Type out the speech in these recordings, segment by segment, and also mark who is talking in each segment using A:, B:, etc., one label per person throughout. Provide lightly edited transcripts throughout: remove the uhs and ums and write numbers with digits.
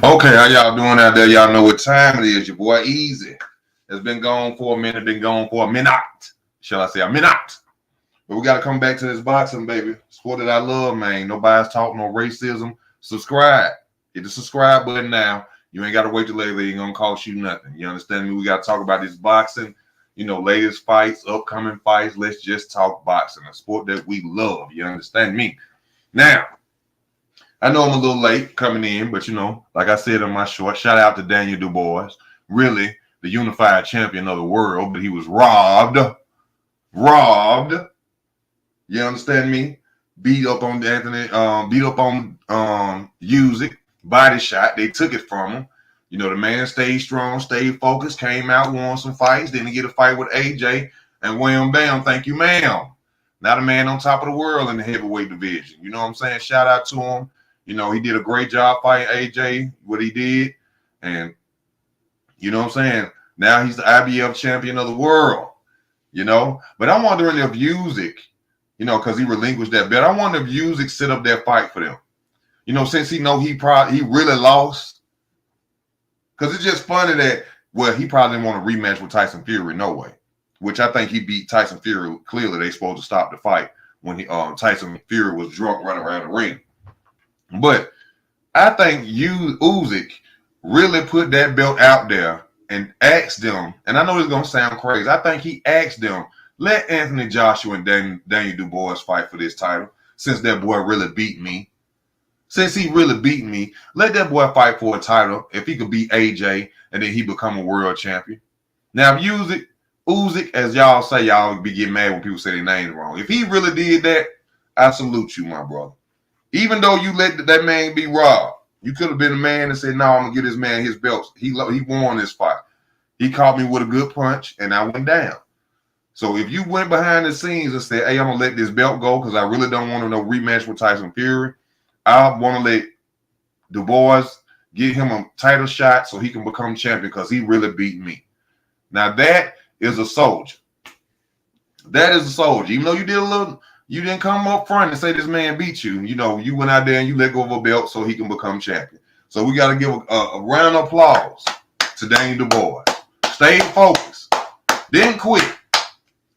A: Okay, how y'all doing out there? Y'all know what time it is. Your boy Easy has been gone for a minute, been gone for a minute. Shall I say a minute? But we got to come back to this boxing, baby. Sport that I love, man. Nobody's talking no racism. Subscribe. Hit the subscribe button now. You ain't got to wait till later. It ain't going to cost you nothing. You understand me? We got to talk about this boxing, latest fights, upcoming fights. Let's just talk boxing, a sport that we love. You understand me? Now, I know I'm a little late coming in, but like I said in my short, shout out to Daniel Dubois, really the unified champion of the world, but he was robbed. Robbed. You understand me? Beat up on Anthony, beat up on Usyk, body shot. They took it from him. The man stayed strong, stayed focused, came out, won some fights, didn't get a fight with AJ, and wham bam, thank you, ma'am. Now the man on top of the world in the heavyweight division. You know what I'm saying? Shout out to him. He did a great job fighting AJ, what he did. And you know what I'm saying? Now he's the IBF champion of the world, But I'm wondering if Usyk, because he relinquished that bet, I wonder if Usyk set up that fight for them. Since he really lost. Because it's just funny that, he probably didn't want a rematch with Tyson Fury, no way. Which I think he beat Tyson Fury. Clearly, they supposed to stop the fight when Tyson Fury was drunk running around the ring. But I think Usyk really put that belt out there and asked them, and I know this is going to sound crazy, I think he asked them, let Anthony Joshua and Daniel Dubois fight for this title, since that boy really beat me. Since he really beat me, let that boy fight for a title if he could beat AJ and then he become a world champion. Now, if Usyk, as y'all say, y'all be getting mad when people say their name wrong. If he really did that, I salute you, my brother. Even though you let that man be robbed, you could have been a man and said, no, I'm going to get this man his belts. He won this fight. He caught me with a good punch, and I went down. So if you went behind the scenes and said, hey, I'm going to let this belt go because I really don't want no rematch with Tyson Fury, I want to let Dubois get him a title shot so he can become champion because he really beat me. Now, that is a soldier. That is a soldier. Even though you didn't come up front and say this man beat you. You went out there and you let go of a belt so he can become champion. So we got to give a round of applause to Daniel Dubois. Stayed focused. Didn't quit.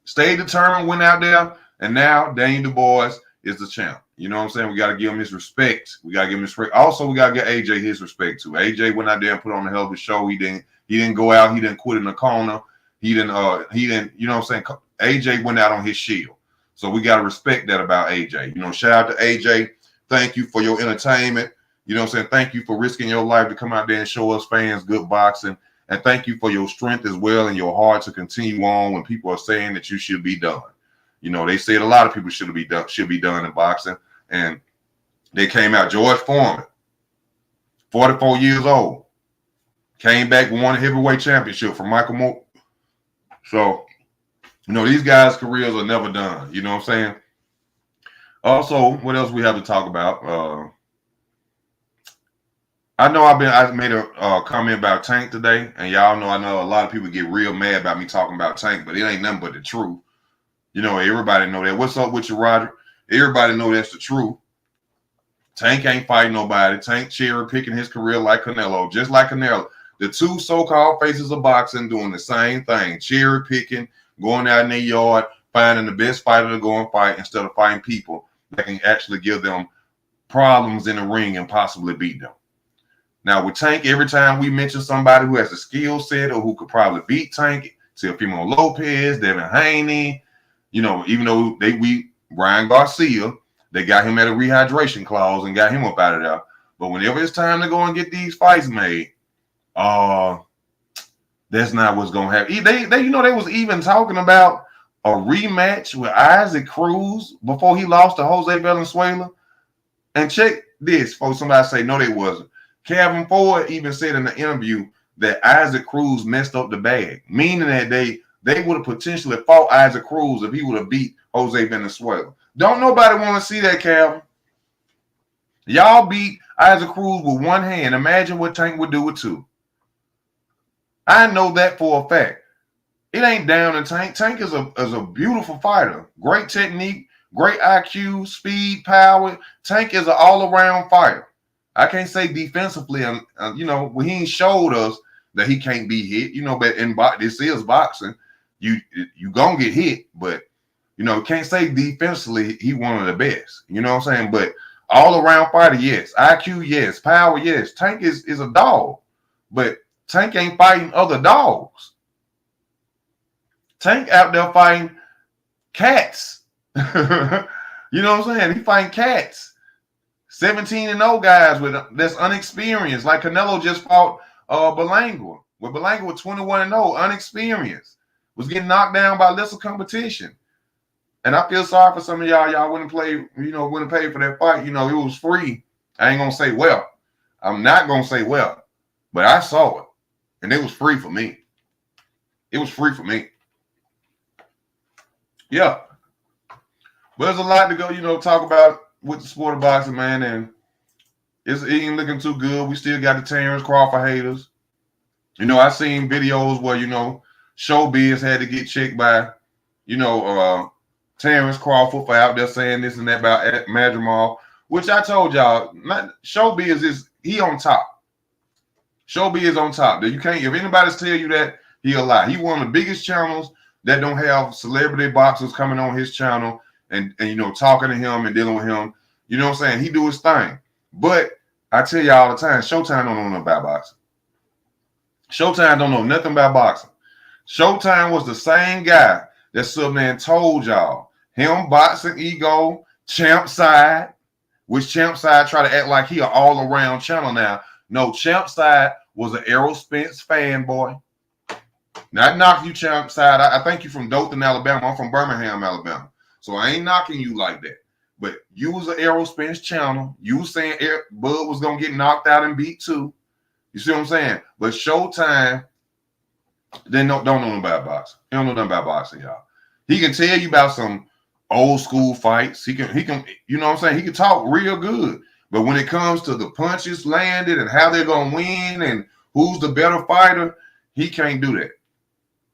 A: Stayed determined, went out there, and now Daniel Dubois is the champ. You know what I'm saying? We got to give him his respect. We got to give him his respect. Also, we got to give AJ his respect too. AJ went out there and put on a hell of a show. He didn't go out. He didn't quit in the corner. He didn't, you know what I'm saying? AJ went out on his shield. So we got to respect that about AJ. Shout out to AJ. Thank you for your entertainment. You know what I'm saying? Thank you for risking your life to come out there and show us fans good boxing. And thank you for your strength as well and your heart to continue on when people are saying that you should be done. They said a lot of people should be done in boxing. And they came out. George Foreman, 44 years old, came back, won a heavyweight championship from Michael Moore. So, these guys' careers are never done. You know what I'm saying? Also, what else we have to talk about? I know I made a comment about Tank today, and y'all know I know a lot of people get real mad about me talking about Tank, but it ain't nothing but the truth. Everybody know that. What's up with you, Roger? Everybody know that's the truth. Tank ain't fighting nobody. Tank cherry picking his career like Canelo, just like Canelo. The two so-called faces of boxing doing the same thing, cherry picking, going out in their yard, finding the best fighter to go and fight instead of fighting people that can actually give them problems in the ring and possibly beat them. Now, with Tank, every time we mention somebody who has a skill set or who could probably beat Tank, Teofimo Lopez, Devin Haney, even though Ryan Garcia, they got him at a rehydration clause and got him up out of there. But whenever it's time to go and get these fights made, that's not what's going to happen. They was even talking about a rematch with Isaac Cruz before he lost to Jose Valenzuela. And check this, folks. Somebody say, no, they wasn't. Kevin Ford even said in the interview that Isaac Cruz messed up the bag, meaning that they would have potentially fought Isaac Cruz if he would have beat Jose Valenzuela. Don't nobody want to see that, Calvin. Y'all beat Isaac Cruz with one hand. Imagine what Tank would do with two. I know that for a fact. It ain't down in Tank. Tank is a beautiful fighter. Great technique, great IQ, speed, power. Tank is an all-around fighter. I can't say defensively, you know, well, he ain't showed us that he can't be hit, you know, but this is boxing. You gonna get hit, but you know, can't say defensively he one of the best. You know what I'm saying? But all around fighter, yes. IQ, yes. Power, yes. Tank is a dog, but Tank ain't fighting other dogs. Tank out there fighting cats. You know what I'm saying? He fighting cats. 17-0 guys that's unexperienced. Like Canelo just fought Berlanga. With Berlanga with 21-0, unexperienced. Was getting knocked down by lesser competition. And I feel sorry for some of y'all. Y'all wouldn't play, you know, wouldn't pay for that fight. You know, it was free. I ain't gonna say well. I'm not gonna say well, but I saw it. And it was free for me. It was free for me. Yeah. But there's a lot to go, you know, talk about with the sport of boxing, man. And it ain't looking too good. We still got the Terrence Crawford haters. You know, I seen videos where, you know, Showbiz had to get checked by, you know, Terrence Crawford for out there saying this and that about Madrimal, which I told y'all, Showbiz is he on top. Showbiz is on top. You can't, if anybody's tell you that, he'll lie. He one of the biggest channels that don't have celebrity boxers coming on his channel and you know, talking to him and dealing with him. You know what I'm saying? He do his thing. But I tell you all the time, Showtime don't know nothing about boxing. Showtime don't know nothing about boxing. Showtime was the same guy that stood there and told y'all him boxing ego, Champ Side, which Champ Side try to act like he an all-around channel now. No, Champ Side was an Errol Spence fanboy. Not knocking you, Champ Side. I think you from Dothan, Alabama. I'm from Birmingham, Alabama. So I ain't knocking you like that. But you was an Errol Spence channel. You was saying Bud was going to get knocked out and beat too. You see what I'm saying? But Showtime, they don't know nothing about boxing. He don't know nothing about boxing, y'all. He can tell you about some old school fights. He can, you know what I'm saying? He can talk real good. But when it comes to the punches landed and how they're going to win and who's the better fighter, he can't do that.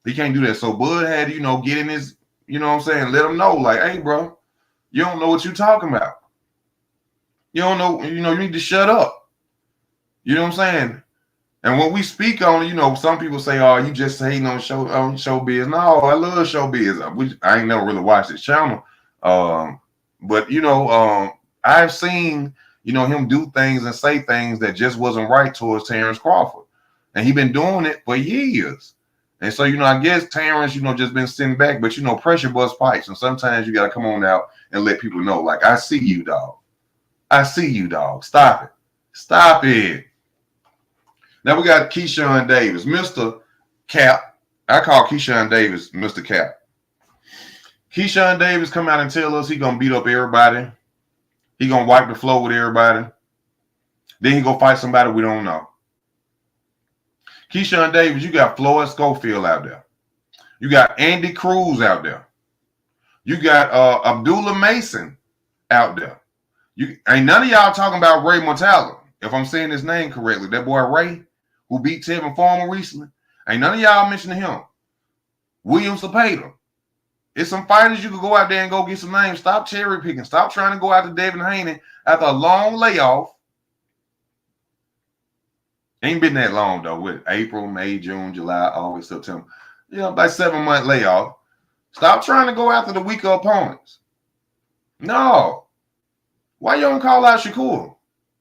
A: He can't do that. So Bud had, you know, get in his, you know what I'm saying, let him know, like, hey, bro, you don't know what you're talking about. You don't know, you know, you need to shut up. You know what I'm saying? And when we speak on, you know, some people say, oh, you just hating on Showbiz. No, I love Showbiz. I ain't never really watched his channel. But, you know, I've seen, you know, him do things and say things that just wasn't right towards Terrence Crawford. And he been doing it for years. And so, you know, I guess Terrence, you know, just been sitting back. But, you know, pressure busts pipes. And sometimes you got to come on out and let people know, like, I see you, dog. I see you, dog. Stop it. Stop it. Now we got Keyshawn Davis, Mr. Cap. I call Keyshawn Davis Mr. Cap. Keyshawn Davis come out and tell us he gonna beat up everybody. He gonna wipe the floor with everybody. Then he go fight somebody we don't know. Keyshawn Davis, you got Floyd Schofield out there. You got Andy Cruz out there. You got Abdullah Mason out there. Ain't none of y'all talking about Ray Mortalla, if I'm saying his name correctly. That boy Ray, who beat Tevin Farmer recently. Ain't none of y'all mentioning him. William Cepeda. It's some fighters you could go out there and go get some names. Stop cherry picking. Stop trying to go after Devin Haney after a long layoff. Ain't been that long, though, with April, May, June, July, August, September. You know, like 7-month layoff. Stop trying to go after the weaker opponents. No. Why you don't call out Shakur?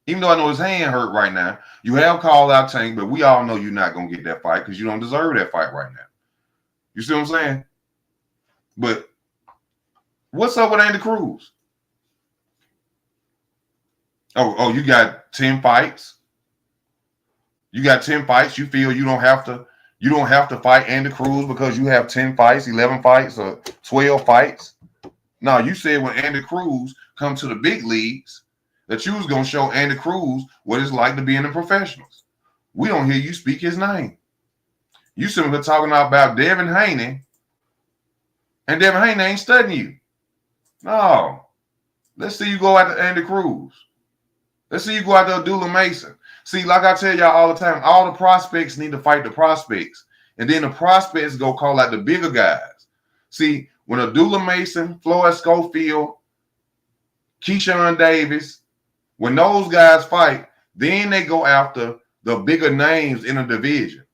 A: Even though I know his hand hurt right now, you have called out Tank, but we all know you're not going to get that fight because you don't deserve that fight right now. You see what I'm saying? But what's up with Andy Cruz? Oh, you got 10 fights. You got 10 fights. You feel you don't have to fight Andy Cruz because you have 10 fights, 11 fights, or 12 fights. No, you said when Andy Cruz come to the big leagues, that you was going to show Andy Cruz what it's like to be in the professionals. We don't hear you speak his name. You simply talking about Devin Haney, and Devin Haney ain't studying you. No. Let's see you go after Andy Cruz. Let's see you go after Abdullah Mason. See, like I tell y'all all the time, all the prospects need to fight the prospects. And then the prospects go call out the bigger guys. See, when Abdullah Mason, Floyd Schofield, Keyshawn Davis, when those guys fight, Then they go after the bigger names in the division.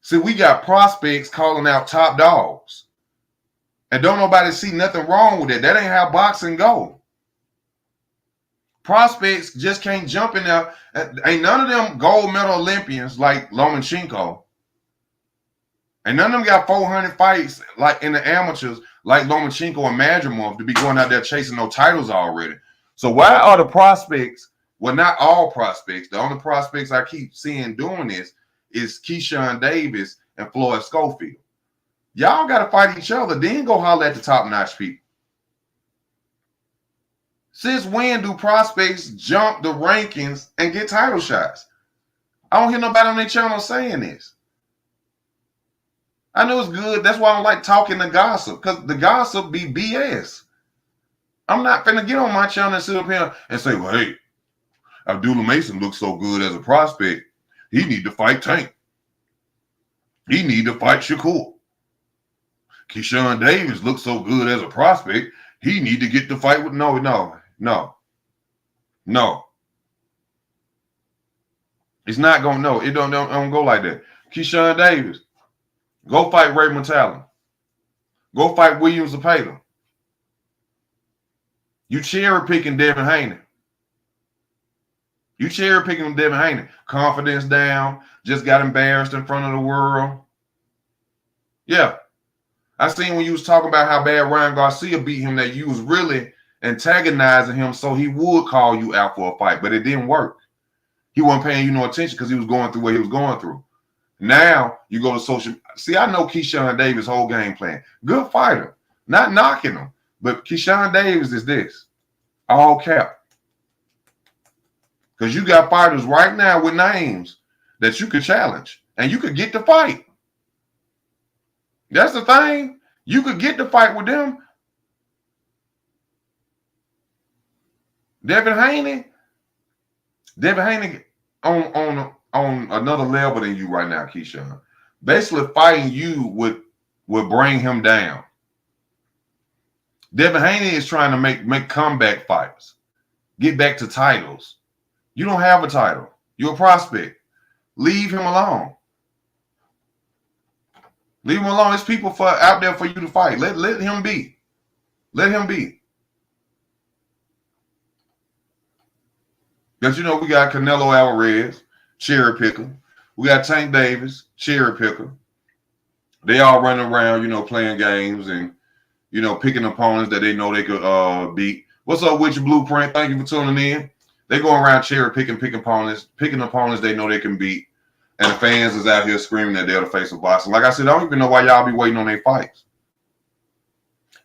A: See, we got prospects calling out top dogs. And don't nobody see nothing wrong with it. That ain't how boxing go. Prospects just can't jump in there. Ain't none of them gold medal Olympians like Lomachenko. And none of them got 400 fights like in the amateurs like Lomachenko and Madrimov to be going out there chasing no titles already. So why are the prospects, well, not all prospects, the only prospects I keep seeing doing this is Keyshawn Davis and Floyd Schofield. Y'all got to fight each other, then go holler at the top-notch people. Since when do prospects jump the rankings and get title shots? I don't hear nobody on their channel saying this. I know it's good. That's why I don't like talking the gossip, because the gossip be BS. I'm not finna get on my channel and sit up here and say, well, hey, Abdullah Mason looks so good as a prospect. He need to fight Tank. He need to fight Shakur. Keyshawn Davis looks so good as a prospect. He need to get the fight with no. It's not gonna know. It don't go like that. Keyshawn Davis, go fight Raymond Talon. Go fight William Zepeda. You cherry picking Devin Haney. You cherry picking Devin Haney. Confidence down. Just got embarrassed in front of the world. Yeah. I seen when you was talking about how bad Ryan Garcia beat him that you was really antagonizing him so he would call you out for a fight, but it didn't work. He wasn't paying you no attention because he was going through what he was going through. Now you go to social. See, I know Keyshawn Davis' whole game plan. Good fighter. Not knocking him, but Keyshawn Davis is this. All cap. Because you got fighters right now with names that you could challenge and you could get the fight. That's the thing. You could get the fight with them. Devin Haney on another level than you right now, Keyshawn. Basically, fighting you would bring him down. Devin Haney is trying to make comeback fights, get back to titles. You don't have a title. You're a prospect. Leave him alone. Leave him alone. There's people out there for you to fight. Let him be. Let him be. Because, we got Canelo Alvarez, cherry picker. We got Tank Davis, cherry picker. They all running around, playing games and, picking opponents that they know they could beat. What's up with your Blueprint? Thank you for tuning in. They going around cherry picking opponents they know they can beat. And the fans is out here screaming that they're the face of boxing. Like I said, I don't even know why y'all be waiting on their fights.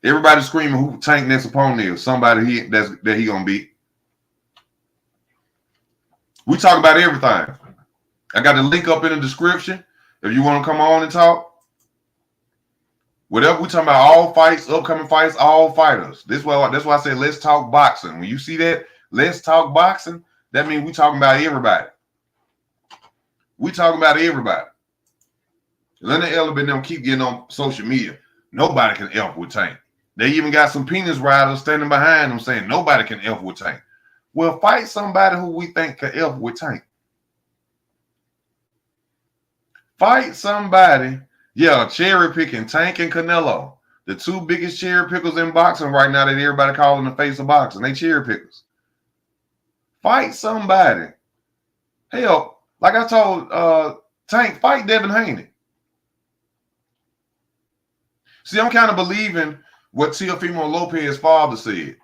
A: Everybody's screaming who Tank next opponent is. Somebody that he gonna beat. We talk about everything. I got the link up in the description. If you want to come on and talk. Whatever we talking about, all fights, upcoming fights, all fighters. That's why I say let's talk boxing. When you see that, let's talk boxing, that means we talking about everybody. We talking about everybody. Leonard Ellerbe and them keep getting on social media. Nobody can F with Tank. They even got some penis riders standing behind them saying nobody can F with Tank. Well, fight somebody who we think can F with Tank. Fight somebody, cherry picking Tank and Canelo. The two biggest cherry pickers in boxing right now that everybody calling the face of boxing. They cherry pickers. Fight somebody. Hell, like I told Tank, fight Devin Haney. See, I'm kind of believing what Teofimo Lopez's father said.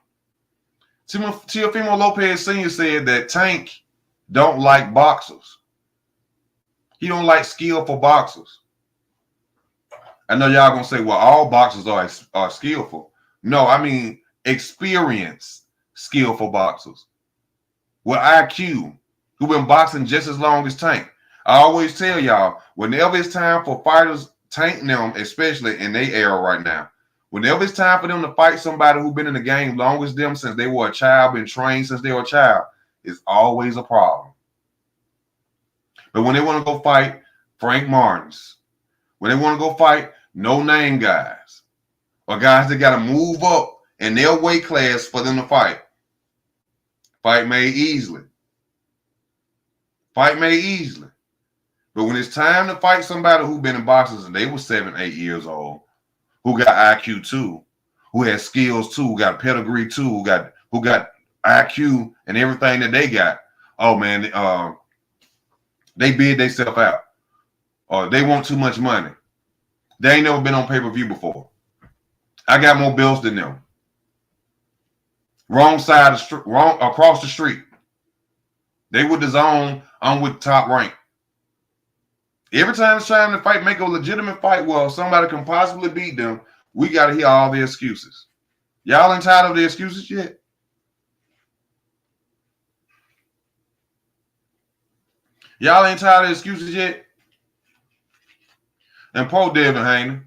A: Teofimo Lopez Sr. said that Tank don't like boxers. He don't like skillful boxers. I know y'all gonna say, well, all boxers are skillful. No, I mean experienced, skillful boxers with IQ who been boxing just as long as Tank. I always tell y'all, whenever it's time for fighters, Tank them, especially in their era right now, whenever it's time for them to fight somebody who's been in the game long as them since they were a child, been trained since they were a child, it's always a problem. But when they want to go fight Frank Martins, when they want to go fight no-name guys, or guys that got to move up in their weight class for them to fight made easily. Fight made easily. But when it's time to fight somebody who been in boxing and they were 7, 8 years old, who got IQ too, who has skills too, who got pedigree too, who got IQ and everything that they got. Oh man, they bid themselves out. Or they want too much money. They ain't never been on pay-per-view before. I got more belts than them. Wrong side of the street, wrong across the street. They with the zone, I'm with top rank. Every time it's time to fight, make a legitimate fight, well, somebody can possibly beat them, we got to hear all the excuses. Y'all ain't tired of the excuses yet? Y'all ain't tired of the excuses yet? And poor Devin Haney.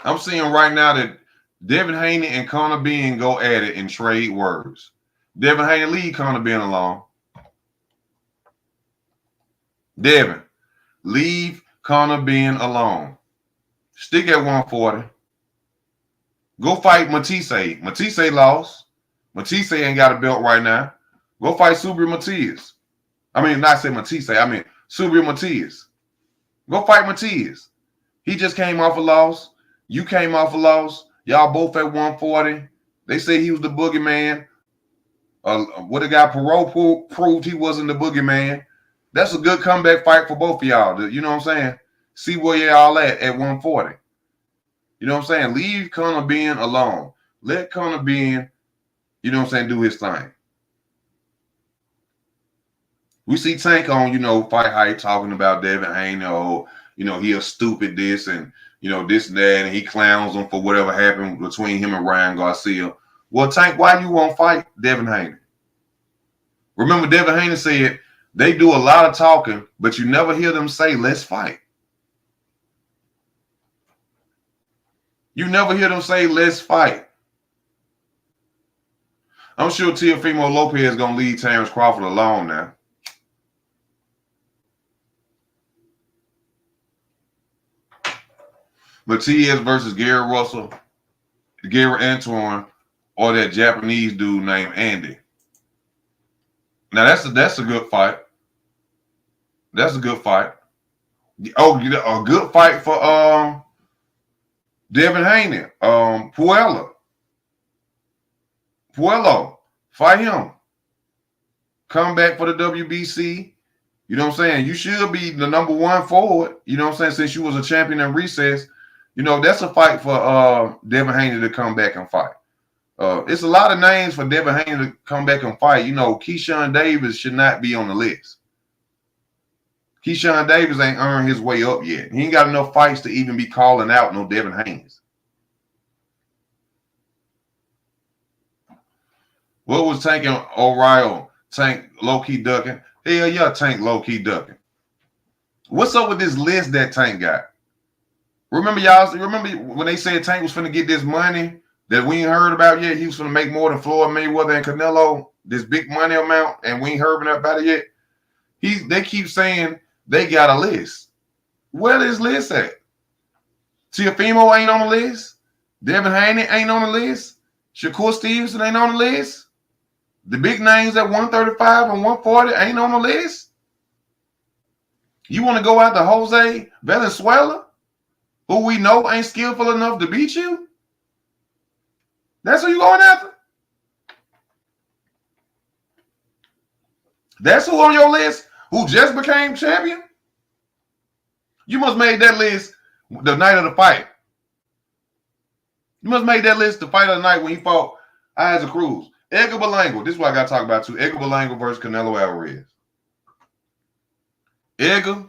A: I'm seeing right now that Devin Haney and Conor Benn go at it and trade words. Devin Haney, leave Conor Benn alone. Devin, leave Conor Benn alone. Stick at 140. Go fight Matisse. Matisse lost. Matisse ain't got a belt right now. Go fight Subriel Matias. I mean, not say Matisse. I mean, Subriel Matias. Go fight Matias. He just came off a loss. You came off a loss. Y'all both at 140. They say he was the boogeyman. What the guy Perot proved he wasn't the boogeyman. That's a good comeback fight for both of y'all. You know what I'm saying? See where y'all at 140. You know what I'm saying? Leave Conor Benn alone. Let Conor Benn, you know what I'm saying, do his thing. We see Tank on, Fight Hype talking about Devin Haney, he a stupid this and, this and that, and he clowns him for whatever happened between him and Ryan Garcia. Well, Tank, why you won't fight Devin Haney? Remember, Devin Haney said they do a lot of talking, but you never hear them say, let's fight. You never hear them say, let's fight. I'm sure Teofimo Lopez is going to leave Terrence Crawford alone now. Matias versus Gary Russell, Gary Antoine, or that Japanese dude named Andy. Now that's a good fight. That's a good fight. Oh, a good fight for Devin Haney. Puello, fight him. Come back for the WBC. You know what I'm saying? You should be the number one forward. You know what I'm saying? Since you was a champion in recess. That's a fight for Devin Haney to come back and fight. It's a lot of names for Devin Haney to come back and fight. Keyshawn Davis should not be on the list. Keyshawn Davis ain't earned his way up yet. He ain't got enough fights to even be calling out no Devin Haney's. What was Tank and O'Reilly? Tank low-key ducking? Hell yeah, Tank low-key ducking. What's up with this list that Tank got? Remember when they said Tank was finna get this money that we ain't heard about yet? He was finna make more than Floyd Mayweather and Canelo, this big money amount, and we ain't heard about it yet. They keep saying they got a list. Where is list at? Teofimo ain't on the list. Devin Haney ain't on the list. Shakur Stevenson ain't on the list. The big names at 135 and 140 ain't on the list. You want to go after Jose Valenzuela, who we know ain't skillful enough to beat you? That's who you going after? That's who on your list who just became champion? You must made that list the night of the fight. You must made that list the fight of the night when he fought Isaac Cruz. Edgar Berlanga. This is what I got to talk about too. Edgar Berlanga versus Canelo Alvarez. Edgar,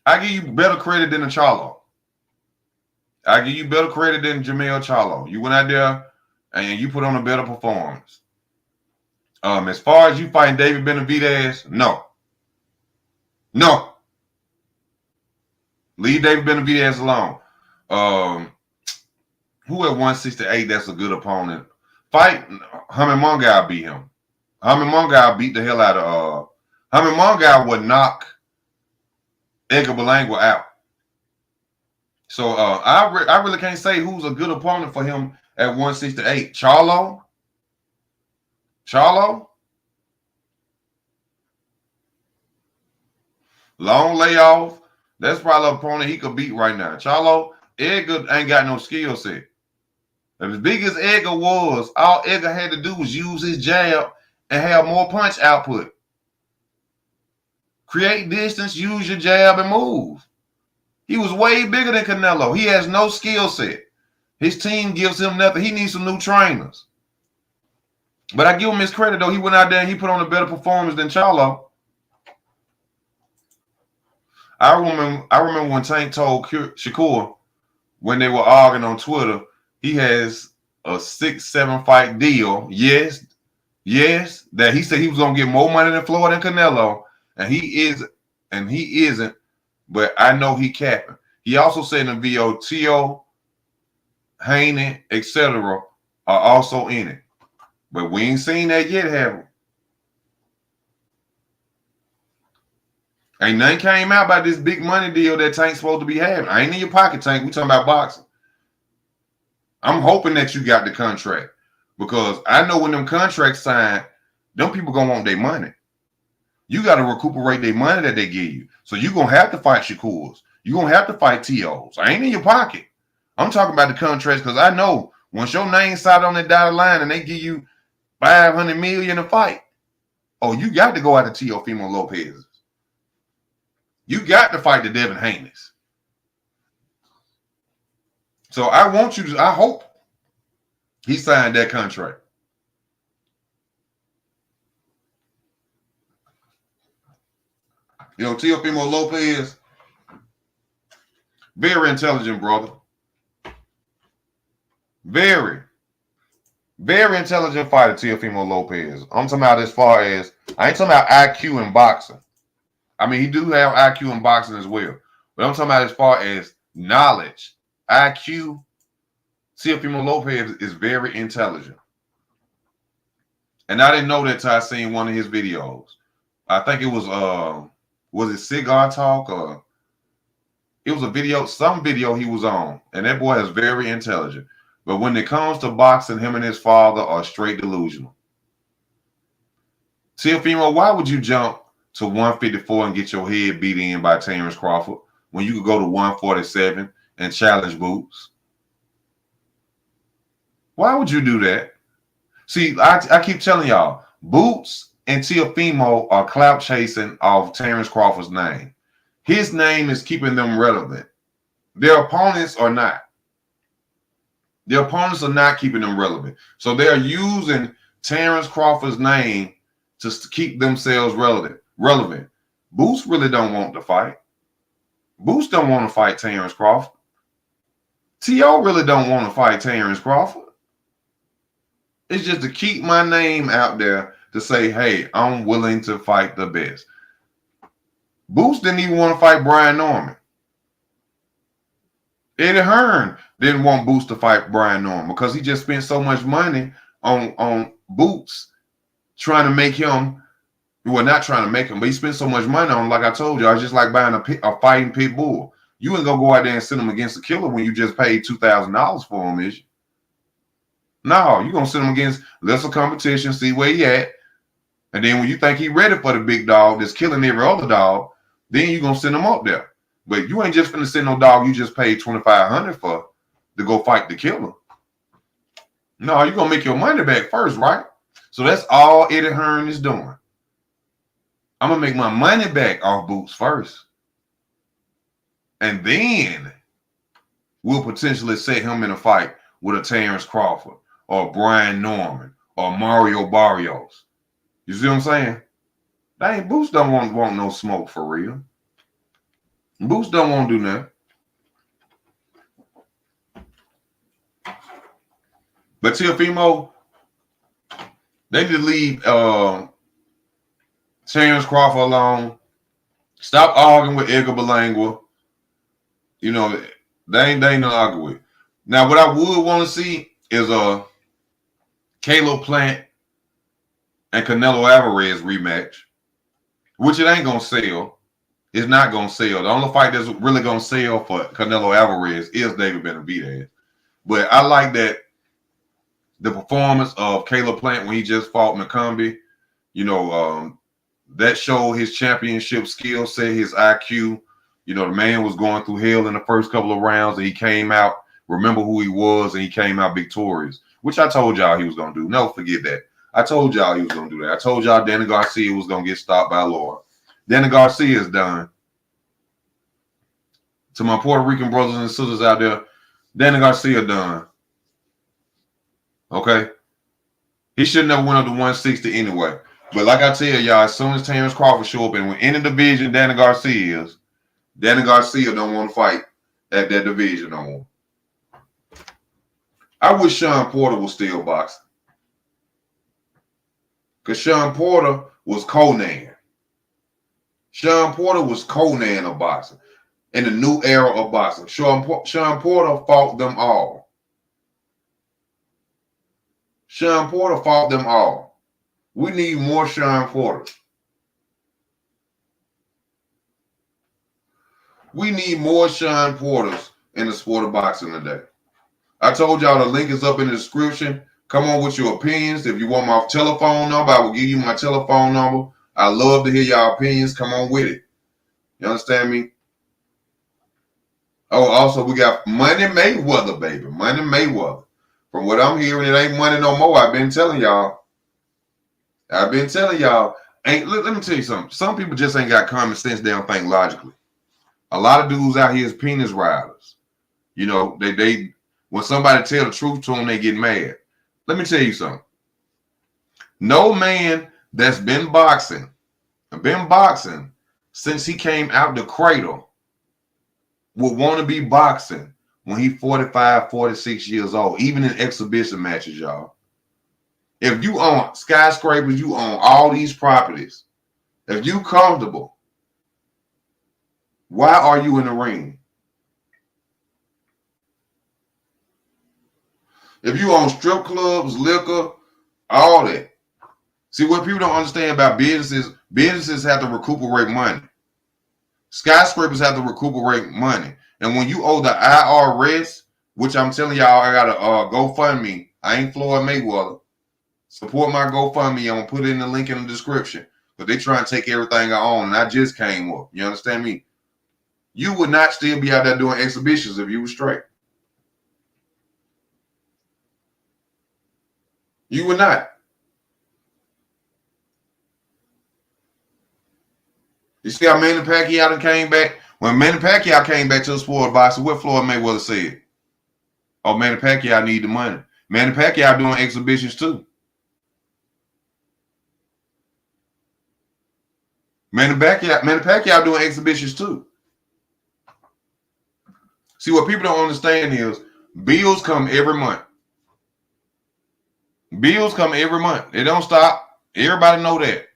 A: I give you better credit than Charlo. I give you better credit than Jermell Charlo. You went out there and you put on a better performance. As far as you fighting David Benavidez, no. Leave David Benavidez alone. Who at 168 that's a good opponent? Fight Hamid Mungai beat him. Hamid Mungai beat the hell out of Hamid Mungai would knock Edgar Berlanga out. So I really can't say who's a good opponent for him at 168. Charlo? Long layoff. That's probably an opponent he could beat right now. Charlo, Edgar ain't got no skill set. As big as Edgar was, all Edgar had to do was use his jab and have more punch output. Create distance, use your jab, and move. He was way bigger than Canelo. He has no skill set. His team gives him nothing. He needs some new trainers. But I give him his credit, though. He went out there and he put on a better performance than Charlo. I remember when Tank told Shakur when they were arguing on Twitter, he has a 6-7 fight deal. Yes, that he said he was gonna get more money than Floyd and Canelo, and he isn't. But I know he capping. He also said in the video, T.O., Haney, etc. are also in it. But we ain't seen that yet, have we? Ain't nothing came out about this big money deal that Tank's supposed to be having. I ain't in your pocket, Tank. We talking about boxing. I'm hoping that you got the contract because I know when them contracts signed, them people gonna want their money. You got to recuperate their money that they give you. So you're gonna have to fight Shakur's. You're gonna have to fight TOs. I ain't in your pocket. I'm talking about the contracts because I know once your name's out on that dotted line and they give you $500 million a fight, oh, you got to go out to Teofimo Lopez. You got to fight the Devin Haney's. So I hope he signed that contract. You know, Teofimo Lopez, very intelligent brother. Very, very intelligent fighter, Teofimo Lopez. I'm talking about as far as, I ain't talking about IQ in boxing. I mean, he do have IQ in boxing as well. But I'm talking about as far as knowledge, IQ, Teofimo Lopez is very intelligent. And I didn't know that until I seen one of his videos. I think it was it Cigar Talk or it was a video, some video he was on. And that boy is very intelligent. But when it comes to boxing, him and his father are straight delusional. Teofimo, why would you jump to 154 and get your head beat in by Terrence Crawford when you could go to 147 and challenge Boots? Why would you do that? See, I keep telling y'all, Boots and Teofimo are clout chasing off Terrence Crawford's name. His name is keeping them relevant. Their opponents are not. Their opponents are not keeping them relevant. So they're using Terrence Crawford's name to keep themselves relevant. Boots really don't want to fight. Boots don't want to fight Terrence Crawford. T.O. really don't want to fight Terrence Crawford. It's just to keep my name out there to say, hey, I'm willing to fight the best. Boots didn't even want to fight Brian Norman. Eddie Hearn didn't want Boots to fight Brian Norman because he just spent so much money on Boots trying to make him, well, not trying to make him, but he spent so much money on him. Like I told you, I was just like buying a fighting pit bull. You ain't gonna go out there and send him against a killer when you just paid $2,000 for him, is you? No, you're gonna send him against lesser competition, see where he at. And then when you think he ready for the big dog that's killing every other dog, then you're gonna send him up there. But you ain't just finna send no dog you just paid $2,500 for to go fight the killer. No, you're gonna make your money back first, right? So that's all Eddie Hearn is doing. I'm gonna make my money back off Boots first. And then we'll potentially set him in a fight with a Terrence Crawford or Brian Norman or Mario Barrios. You see what I'm saying? Dang, Boots don't want no smoke for real. Boots don't want to do nothing. But Teofimo, they need to leave Terrence Crawford alone. Stop arguing with Edgar Berlanga. You know, they ain't nothing to argue with. Now, what I would want to see is a Caleb Plant and Canelo Alvarez rematch, which it ain't gonna sell. It's not gonna sell. The only fight that's really gonna sell for Canelo Alvarez is David Benavidez. But I like that the performance of Caleb Plant when he just fought McCombie, you know, that showed his championship skill set, his IQ. You know, the man was going through hell in the first couple of rounds, and he came out, remember who he was, and he came out victorious, which I told y'all he was going to do. No, forget that. I told y'all he was going to do that. I told y'all Danny Garcia was going to get stopped by Lord. Danny Garcia is done. To my Puerto Rican brothers and sisters out there, Danny Garcia done. Okay? He should never went up to 160 anyway. But like I tell y'all, as soon as Terrence Crawford show up, and when any division Danny Garcia is, Danny Garcia don't want to fight at that division no more. I wish Sean Porter was still boxing. Because Sean Porter was Conan. Sean Porter was Conan of boxing. In the new era of boxing. Sean Porter fought them all. Sean Porter fought them all. We need more Sean Porter. We need more Sean Porters in the sport of boxing today. I told y'all the link is up in the description. Come on with your opinions. If you want my telephone number, I will give you my telephone number. I love to hear y'all opinions. Come on with it. You understand me? Oh, also, we got Money Mayweather, baby. Money Mayweather. From what I'm hearing, it ain't money no more. I've been telling y'all. Let me tell you something. Some people just ain't got common sense. They don't think logically. A lot of dudes out here is penis riders. You know, they when somebody tell the truth to them, they get mad. Let me tell you something. No man that's been boxing since he came out the cradle would want to be boxing when he's 45, 46 years old, even in exhibition matches, y'all. If you own skyscrapers, you own all these properties. If you comfortable, why are you in the ring? If you own strip clubs, liquor, all that. See, what people don't understand about businesses have to recuperate money. Skyscrapers have to recuperate money. And when you owe the IRS, which I'm telling y'all, I got a GoFundMe. I ain't Floyd Mayweather. Support my GoFundMe. I'm going to put in the link in the description. But they try and take everything I own, and I just came up. You understand me? You would not still be out there doing exhibitions if you were straight. You would not. You see how Manny Pacquiao came back? When Manny Pacquiao came back to the sport of boxing, what Floyd Mayweather said? Oh, Manny Pacquiao need the money. Manny Pacquiao doing exhibitions too. Manny Pacquiao doing exhibitions too. See, what people don't understand is bills come every month. Bills come every month. They don't stop. Everybody know that.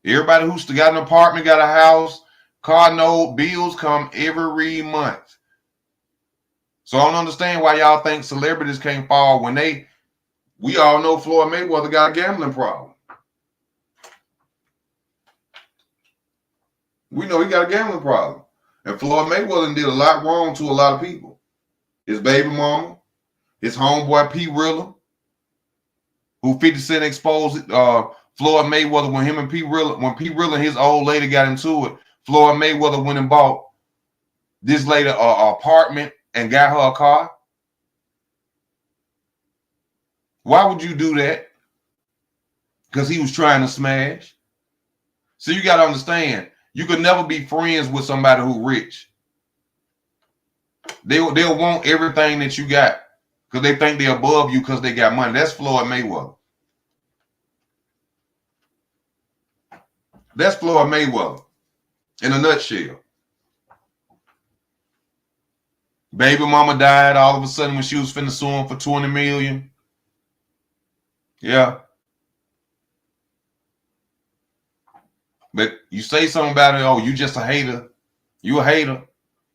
A: Everybody who's got an apartment, got a house, car note, bills come every month. So I don't understand why y'all think celebrities can't fall when we all know Floyd Mayweather got a gambling problem. We know he got a gambling problem. And Floyd Mayweather did a lot wrong to a lot of people. His baby mama, his homeboy P. Rilla, who 50 Cent exposed Floyd Mayweather when P. Rilla and his old lady got into it. Floyd Mayweather went and bought this lady an apartment and got her a car. Why would you do that? Because he was trying to smash. So you got to understand, you could never be friends with somebody who's rich. They'll want everything that you got because they think they're above you because they got money. That's Floyd Mayweather. That's Floyd Mayweather in a nutshell. Baby mama died all of a sudden when she was finna sue him for $20 million. Yeah. But you say something about it, oh, you just a hater. You a hater.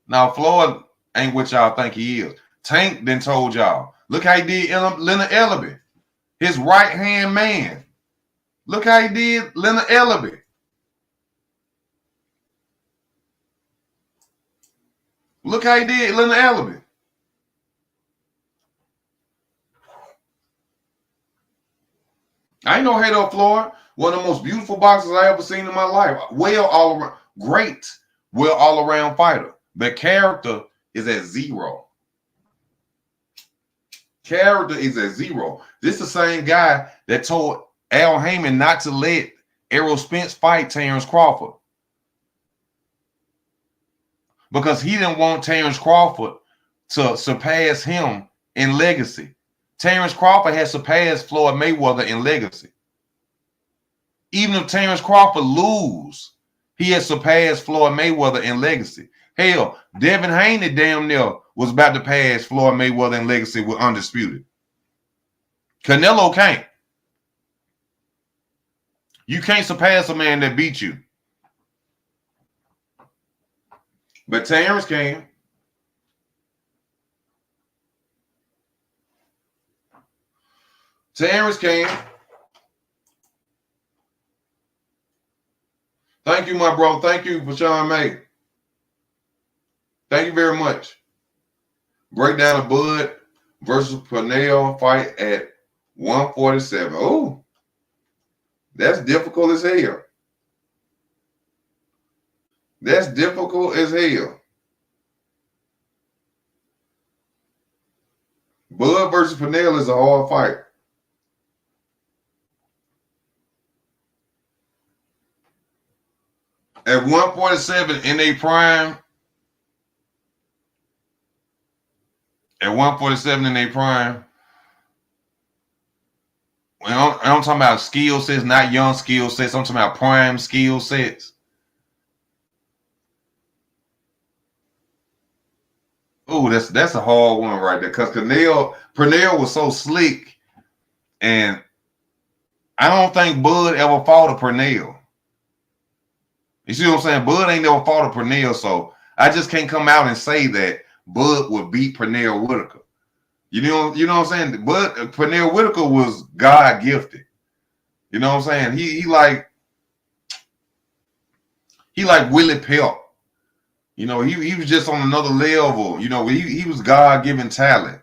A: Now, Floyd ain't what y'all think he is. Tank then told y'all. Look how he did Leonard Ellerbe, his right-hand man. Look how he did Leonard Ellerbe. Look how he did Leonard Ellerbe. I ain't no hater of Floyd, One of the most beautiful boxers I ever seen in my life. Well, all around, great, well, all around fighter. But character is at zero. Character is at zero. This is the same guy that told Al Heyman not to let Errol Spence fight Terrence Crawford because he didn't want Terrence Crawford to surpass him in legacy. Terrence Crawford has surpassed Floyd Mayweather in legacy. Even if Terrence Crawford lose, he has surpassed Floyd Mayweather in legacy. Hell, Devin Haney damn near was about to pass Floyd Mayweather in legacy with undisputed. Canelo can't. You can't surpass a man that beat you. But Terrence can. Terrence can. Thank you, my bro. Thank you for Sean May. Thank you very much. Breakdown of Bud versus Pernell fight at 147. Oh, that's difficult as hell. That's difficult as hell. Bud versus Pernell is a hard fight. At 147 in a prime, at 147 in a prime, I'm talking about skill sets, not young skill sets. I'm talking about prime skill sets. Oh, that's a hard one right there. Because Pernell was so slick, and I don't think Bud ever fought a Pernell. You see what I'm saying? Bud ain't never fought a Pernell, so I just can't come out and say that Bud would beat Pernell Whitaker. You know what I'm saying? But Pernell Whitaker was God gifted. You know what I'm saying? He like Willie Pelt. You know, he was just on another level. You know, he was God given talent.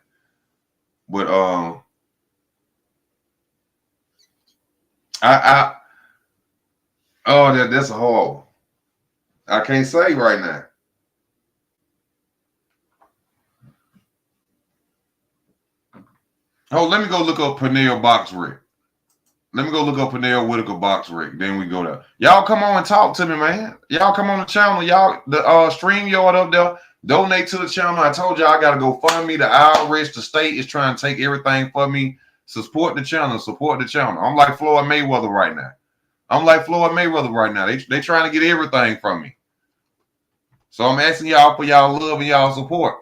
A: But that's a hard. I can't say right now. Oh, let me go look up Pernell box rec. Let me go look up Pernell Whitaker box rec. Then we go there. Y'all come on and talk to me, man. Y'all come on the channel. Y'all, the stream yard up there. Donate to the channel. I told y'all I got to go fund me. The IRS, the state is trying to take everything for me. Support the channel. Support the channel. I'm like Floyd Mayweather right now. They trying to get everything from me. So I'm asking y'all for y'all love and y'all support.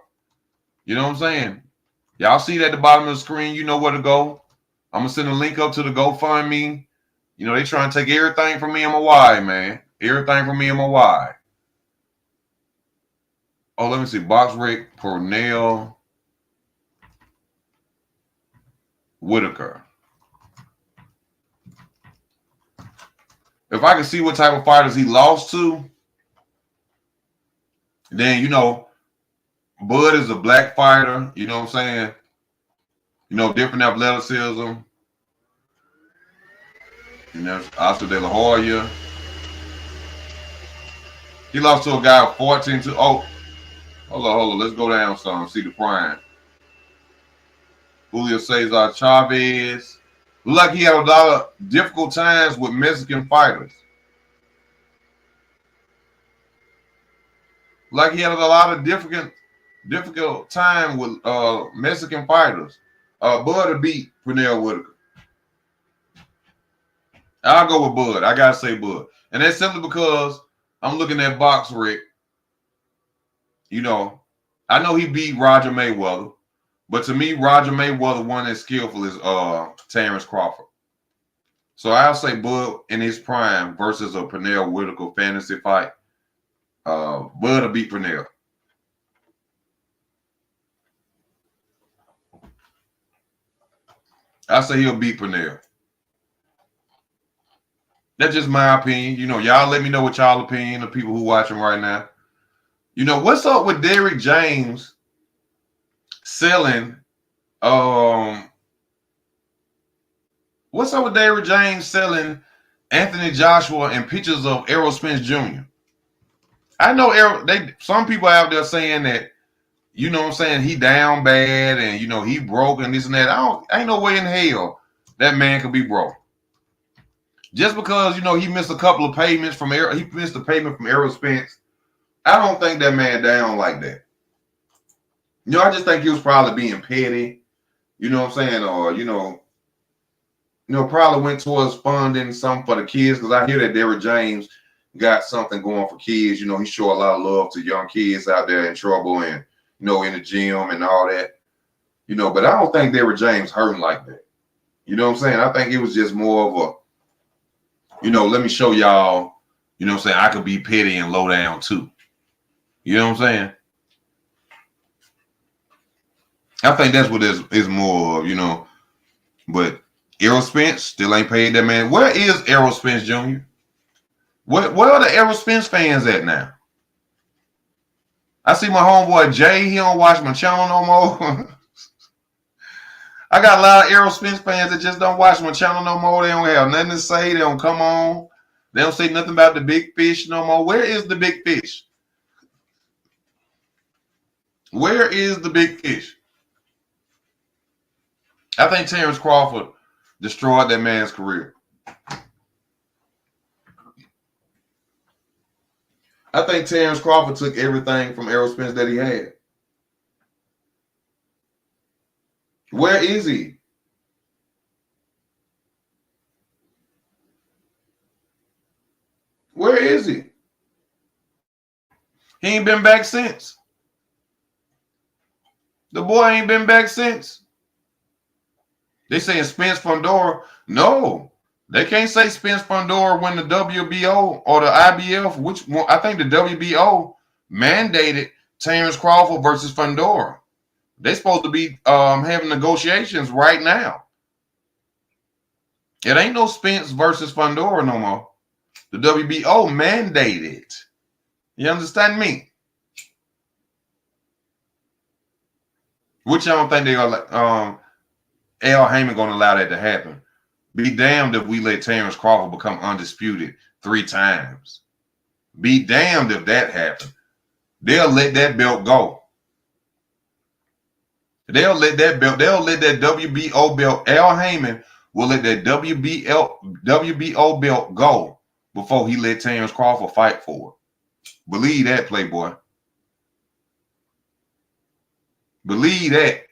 A: You know what I'm saying? Y'all see that at the bottom of the screen. You know where to go. I'm going to send a link up to the GoFundMe. You know, they trying to take everything from me and my wife, man. Everything from me and my wife. Oh, let me see. Box rec Pernell Whitaker. If I can see what type of fighters he lost to, then, you know, Bud is a black fighter. You know what I'm saying? You know, different athleticism. You know, Oscar De La Hoya. He lost to a guy 14-2. Oh, hold on. Let's go down some. See the prime. Julio Cesar Chavez. Look like he had a lot of difficult times with Mexican fighters. Like he had a lot of difficult time with Mexican fighters. Bud beat Pernell Whitaker. I'll go with Bud. I gotta say Bud. And that's simply because I'm looking at box rec. You know, I know he beat Roger Mayweather, but to me, Roger Mayweather one as skillful as Terrence Crawford. So I'll say Bud in his prime versus a Pernell Whitaker fantasy fight. Bud will beat Pernell. I say he'll beat Pernell. That's just my opinion. You know, y'all let me know what y'all opinion, the people who watching right now. You know, what's up with Derrick James selling what's up with Derrick James selling Anthony Joshua and pictures of Errol Spence Jr. I know some people out there saying that, you know what I'm saying, he down bad and, you know, he broke and this and that. Ain't no way in hell that man could be broke. Just because, you know, he missed a couple of payments from he missed a payment from Errol Spence, I don't think that man down like that. You know, I just think he was probably being petty, you know what I'm saying, or, you know, probably went towards funding something for the kids, because I hear that Derrick James got something going for kids. You know, he show a lot of love to young kids out there in trouble and, you know, in the gym and all that. You know, but I don't think Derrick James hurting like that. You know what I'm saying? I think it was just more of a, you know, let me show y'all, you know what I'm saying, I could be petty and low down too. You know what I'm saying? I think that's what is more of, you know. But Errol Spence still ain't paid that man. Where is Errol Spence Jr.? Where are the Errol Spence fans at now? I see my homeboy Jay. He don't watch my channel no more. I got a lot of Errol Spence fans that just don't watch my channel no more. They don't have nothing to say. They don't come on. They don't say nothing about the big fish no more. Where is the big fish? Where is the big fish? I think Terrence Crawford destroyed that man's career. I think Terrence Crawford took everything from Errol Spence that he had. Where is he? Where is he? He ain't been back since. The boy ain't been back since. They saying Spence Fundora. No, they can't say Spence Fundora when the WBO or the IBF, which one, I think the WBO mandated Terrence Crawford versus Fundora. They're supposed to be having negotiations right now. It ain't no Spence versus Fundora no more. The WBO mandated. You understand me? Which I don't think they're gonna Al Heyman gonna allow that to happen. Be damned if we let Terrence Crawford become undisputed 3 times. Be damned if that happens. They'll let that belt go. They'll let that WBO belt. Al Heyman will let that WBO belt go before he let Terrence Crawford fight for it. Believe that, Playboy. Believe that.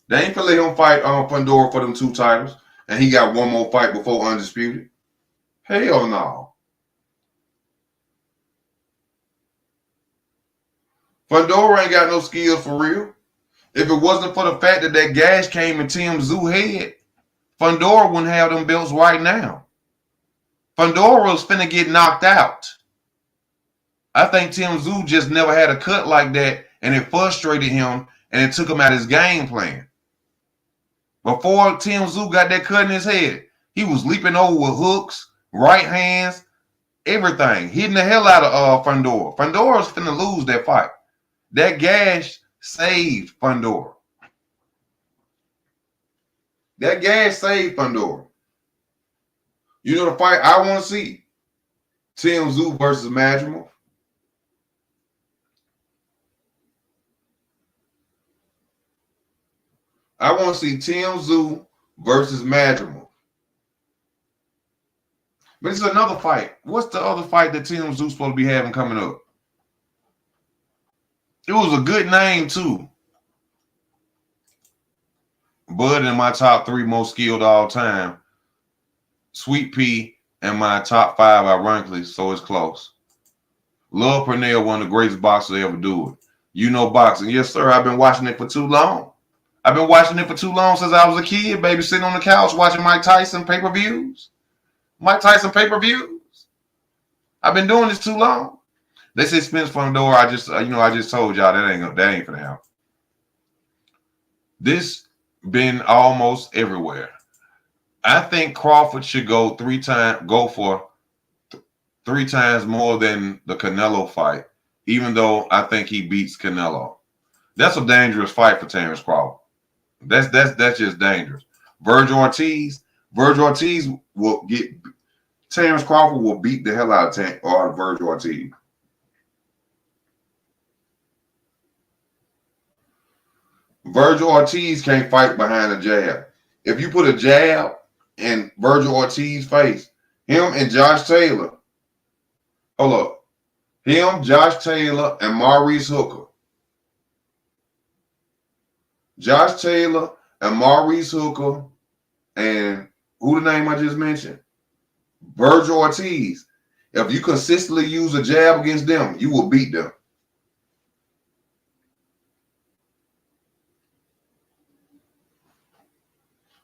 A: They ain't gonna let him fight Fundora for them 2 titles, and he got one more fight before undisputed. Hell no. Fundora ain't got no skills for real. If it wasn't for the fact that that gash came in Tim Tszyu head, Fundora wouldn't have them belts right now. Fundora was finna get knocked out. I think Tim Tszyu just never had a cut like that, and it frustrated him, and it took him out of his game plan. Before Tim Tszyu got that cut in his head, he was leaping over with hooks, right hands, everything, hitting the hell out of Fundora. Fundora was finna lose that fight. That gash saved Fundora. That gash saved Fundora. You know the fight I want to see? Tim Tszyu versus Madrimov. I want to see Tim Tszyu versus Madrimov. But it's another fight. What's the other fight that Tim Tszyu supposed to be having coming up? It was a good name too. Bud in my top 3 most skilled all time. Sweet Pea in my top 5, ironically, so it's close. Love Pernell, one of the greatest boxers to ever do it. You know boxing. Yes, sir. I've been watching it for too long. I've been watching it for too long since I was a kid, baby, sitting on the couch watching Mike Tyson pay-per-views. Mike Tyson pay-per-views. I've been doing this too long. They say Spence Fundora. I just told y'all that ain't gonna happen. This been almost everywhere. I think Crawford should go 3 times. Go for 3 times more than the Canelo fight, even though I think he beats Canelo. That's a dangerous fight for Terrence Crawford. That's just dangerous. Vergil Virgil Ortiz will get Terrence Crawford will beat the hell out of Virgil Ortiz. Virgil Ortiz can't fight behind a jab. If you put a jab in Virgil Ortiz's face, him and Josh Taylor, hold up, him, Josh Taylor, and Maurice Hooker. Josh Taylor and Maurice Hooker, and who the name I just mentioned? Virgil Ortiz. If you consistently use a jab against them, you will beat them.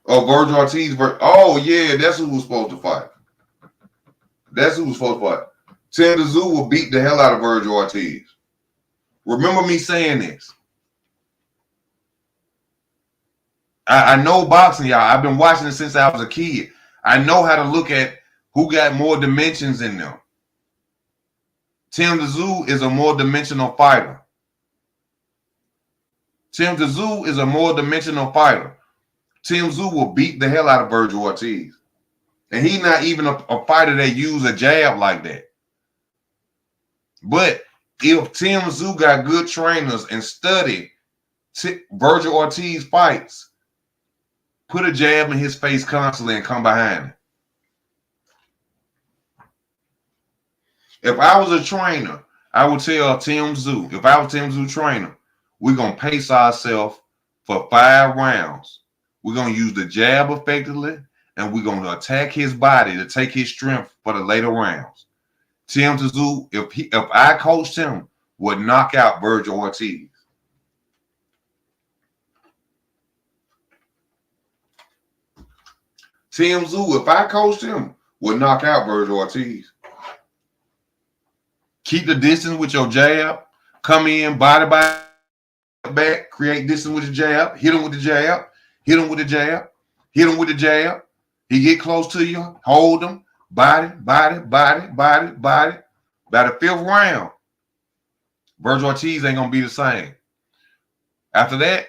A: Oh, Virgil Ortiz. Oh, yeah, that's who was supposed to fight. That's who was supposed to fight. Tim Tszyu will beat the hell out of Virgil Ortiz. Remember me saying this. I know boxing, y'all. I've been watching it since I was a kid. I know how to look at who got more dimensions in them. Tim Tszyu is a more dimensional fighter. Tim Tszyu is a more dimensional fighter. Tim Tszyu will beat the hell out of Virgil Ortiz. And he's not even a fighter that use a jab like that. But if Tim Tszyu got good trainers and study Virgil Ortiz fights, put a jab in his face constantly and come behind him. If I was a trainer, I would tell Tim Tszyu, if I was Tim Tszyu trainer, we're going to pace ourselves for 5 rounds. We're going to use the jab effectively, and we're going to attack his body to take his strength for the later rounds. Tim Tszyu, if I coached him, would knock out Virgil Ortiz. Tim Tszyu, if I coached him, would knock out Virgil Ortiz. Keep the distance with your jab. Come in, body by back, create distance with the jab. Hit him with the jab. Hit him with the jab. Hit him with the jab. He get close to you. Hold him. Body, body, body, body, body. By the 5th round, Virgil Ortiz ain't going to be the same. After that,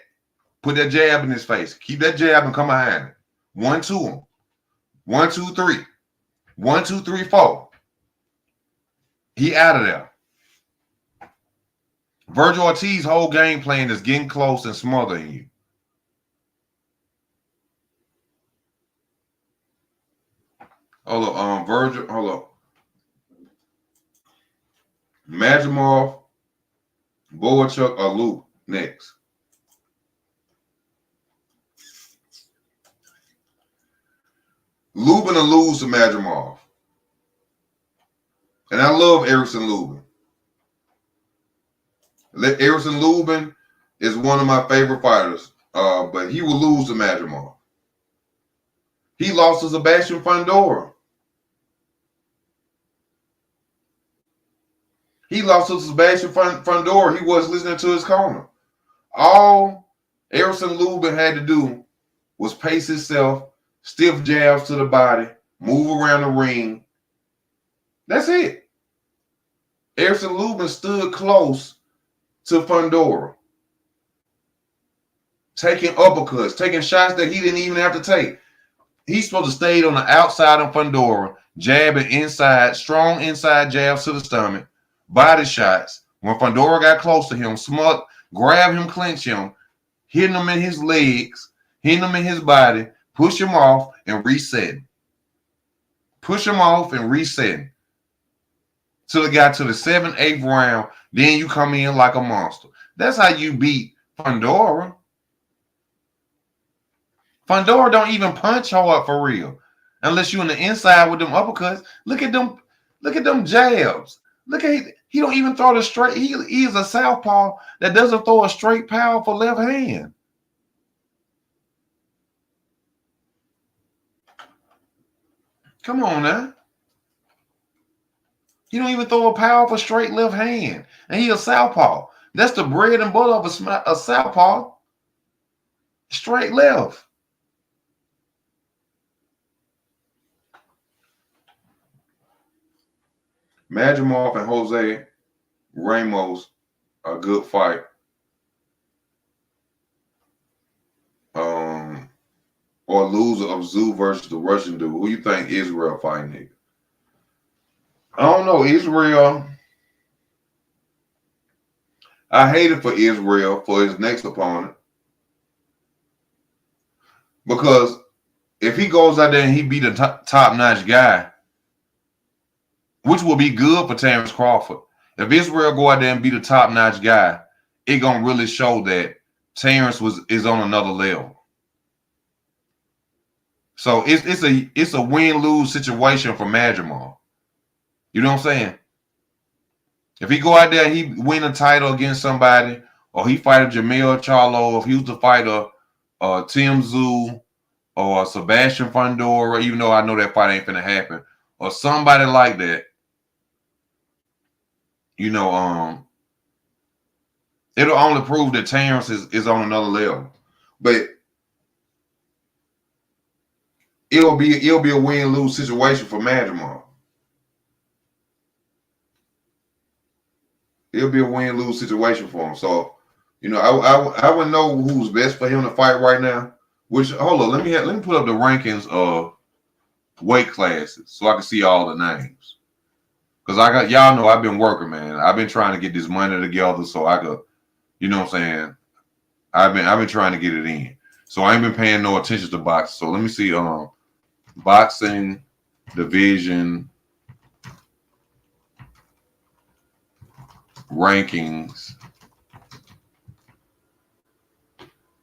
A: put that jab in his face. Keep that jab and come behind him. 1, 2 him. 1, 2, 3. 1, 2, 3, 4. He out of there. Virgil Ortiz's whole game plan is getting close and smothering you. Hold up, Virgil, hold up. Majimov, Boachuk, or Luke next. Lubin will lose to Majimov. And I love Erickson Lubin. Erickson Lubin is one of my favorite fighters, but he will lose to Majimov. He lost to Sebastian Fundora. He lost to Sebastian Fundora. He was listening to his corner. All Erickson Lubin had to do was pace himself, stiff jabs to the body, move around the ring. That's it. Erickson Lubin stood close to Fundora, taking uppercuts, taking shots that he didn't even have to take. He's supposed to stay on the outside of Fundora, jabbing inside, strong inside jabs to the stomach, body shots. When Fundora got close to him, grab him, clinch him, hitting him in his legs, hitting him in his body, push him off and reset. Push him off and reset. Till it got to the 7th, 8th round, then you come in like a monster. That's how you beat Fundora. Fundora don't even punch hard for real, unless you're in the inside with them uppercuts. Look at them jabs. Look at he don't even throw the straight. He is a southpaw that doesn't throw a straight, powerful left hand. Come on now. He don't even throw a powerful straight left hand, and he a southpaw. That's the bread and butter of a southpaw. Straight left. Majimov and Jose Ramos, a good fight. or loser of Zoo versus the Russian dude? Who you think Israel fighting, nigga? I don't know. Israel. I hate it for Israel for his next opponent. Because if he goes out there and he beat a top-notch guy, which will be good for Terrence Crawford. If Israel go out there and beat a top-notch guy, it gonna really show that Terrence is on another level. So it's a win-lose situation for Madrimov. You know what I'm saying? If he go out there and he win a title against somebody, or he fight a Jamil Charlo, if he was to fight a Tim Tszyu or Sebastian Fundora, even though I know that fight ain't finna happen, or somebody like that, you know, it'll only prove that Terrence is on another level. But it'll be a win-lose situation for Madrimov. It'll be a win-lose situation for him. So, you know, I wouldn't know who's best for him to fight right now. Which, hold on, let me put up the rankings of weight classes so I can see all the names. Because y'all know I've been working, man. I've been trying to get this money together so I could, you know what I'm saying? I've been trying to get it in. So I ain't been paying no attention to boxing. So let me see boxing division rankings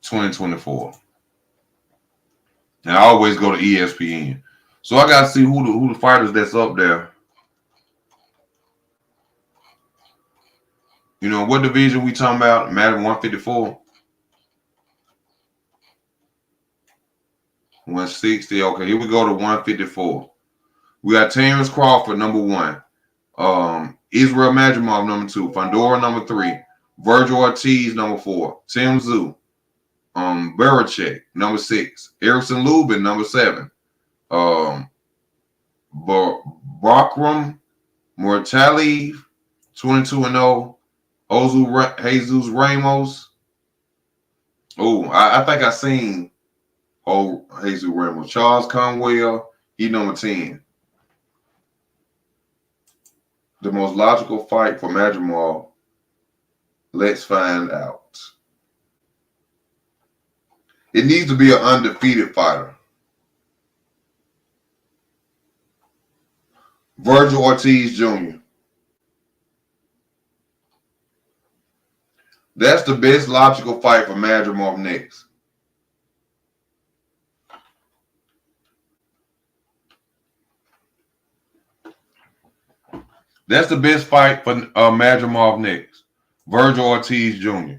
A: 2024. And I always go to ESPN. So I gotta see who the fighters that's up there. You know, what division we talking about? Madden 154. 160. Okay, here we go to 154. We got Terrence Crawford, number 1. Israel Madrimov, number 2. Fundora, number 3. Virgil Ortiz, number 4. Tim Tszyu. Barachek, number 6. Erickson Lubin, number 7. Bakram Mortalev, 22-0. Jesus Ramos. Oh, I think I seen Jesus Ramos. Charles Conwell, he number 10. The most logical fight for Madrimov. Let's find out. It needs to be an undefeated fighter. Virgil Ortiz Jr. That's the best logical fight for Madrimov next. That's the best fight for Madrimov next. Virgil Ortiz Jr.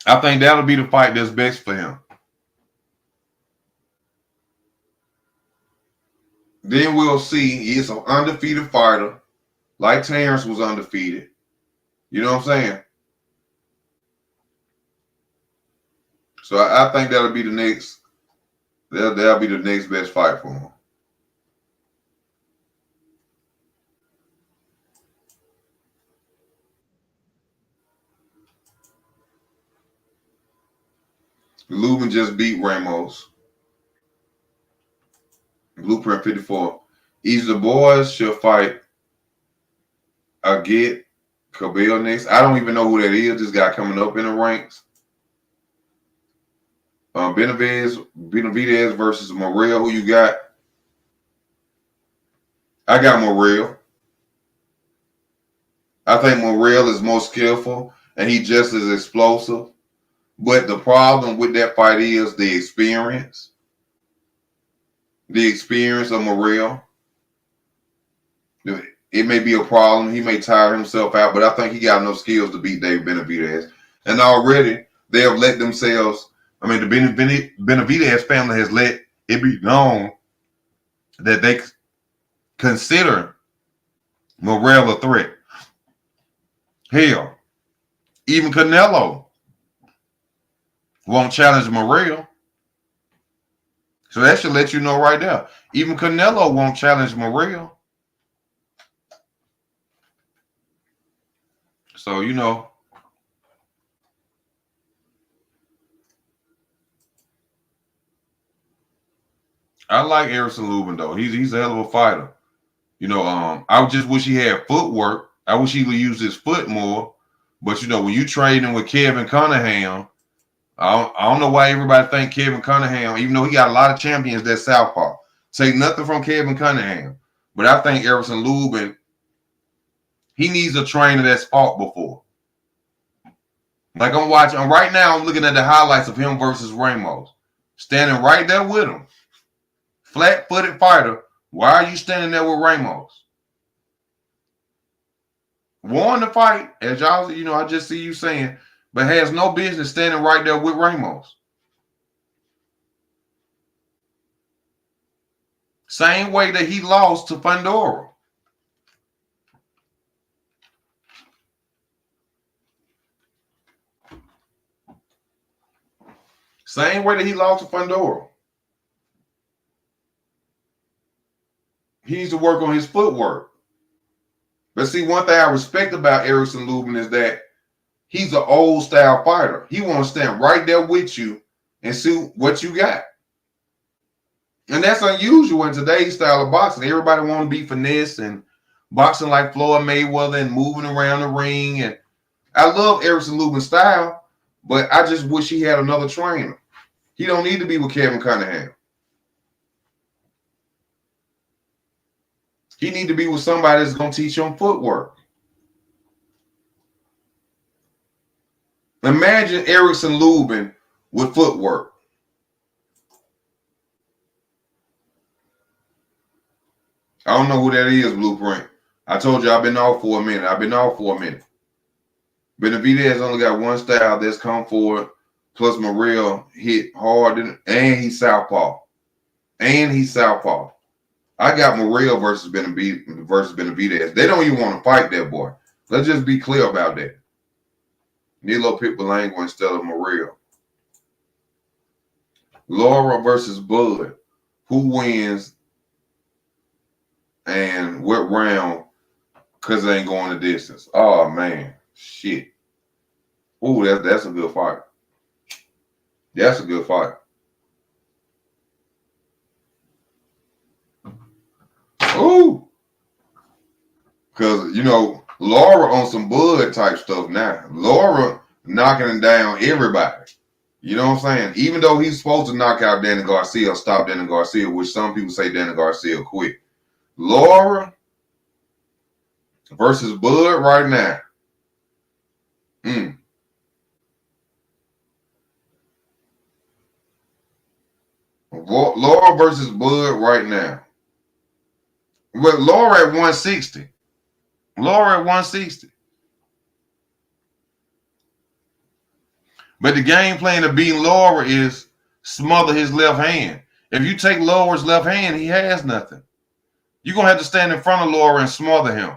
A: I think that'll be the fight that's best for him. Then we'll see. He's an undefeated fighter, like Terrence was undefeated. You know what I'm saying? So I think that'll be the next. That'll be the next best fight for him. Lubin just beat Ramos. Blueprint 54. Each of the boys shall fight Agit Kabil next. I don't even know who that is. This guy coming up in the ranks. Benavidez versus Morrell. Who you got? I got Morrell. I think Morrell is more skillful and he just as explosive. But the problem with that fight is the experience. The experience of Morrell. It may be a problem. He may tire himself out, but I think he got enough skills to beat Dave Benavidez. And already they have let themselves, I mean, the Benavidez family has let it be known that they consider Morrell a threat. Hell, even Canelo won't challenge Morrell. So that should let you know right there. Even Canelo won't challenge Morrell. So, you know, I like Erickson Lubin though. He's a hell of a fighter. You know, I just wish he had footwork. I wish he would use his foot more. But you know, when you trading with Kevin Cunningham, I don't know why everybody think Kevin Cunningham, even though he got a lot of champions that southpaw. Take nothing from Kevin Cunningham, but I think Erickson Lubin, he needs a trainer that's fought before. Like I'm watching right now, I'm looking at the highlights of him versus Ramos, standing right there with him, flat-footed fighter. Why are you standing there with Ramos? Won the fight, as y'all, you know, I just see you saying, but has no business standing right there with Ramos. Same way that he lost to Fundora. Same way that he lost to Fundora. He needs to work on his footwork. But see, one thing I respect about Erickson Lubin is that he's an old style fighter. He wants to stand right there with you and see what you got. And that's unusual in today's style of boxing. Everybody want to be finesse and boxing like Floyd Mayweather and moving around the ring. And I love Erickson Lubin's style, but I just wish he had another trainer. He don't need to be with Kevin Cunningham. He need to be with somebody that's going to teach him footwork. Imagine Erickson Lubin with footwork. I don't know who that is, Blueprint. I told you I've been off for a minute. Benavidez only got one style that's come forward, plus Morrell hit hard, and he's southpaw. I got Morrell versus Benavidez. They don't even want to fight that boy. Let's just be clear about that. Nilo Pitbulango instead of Morrell. Laura versus Bud. Who wins and what round? Because they ain't going the distance. Oh, man. Shit. Ooh, that's a good fight. That's a good fight. Ooh. Because, you know, Laura on some Bud type stuff now. Laura knocking down everybody. You know what I'm saying? Even though he's supposed to knock out Danny Garcia, stop Danny Garcia, which some people say Danny Garcia quit. Laura versus Bud right now. Laura versus Bud right now. But Laura at 160. But the game plan of beating Laura is smother his left hand. If you take Laura's left hand, he has nothing. You're going to have to stand in front of Laura and smother him.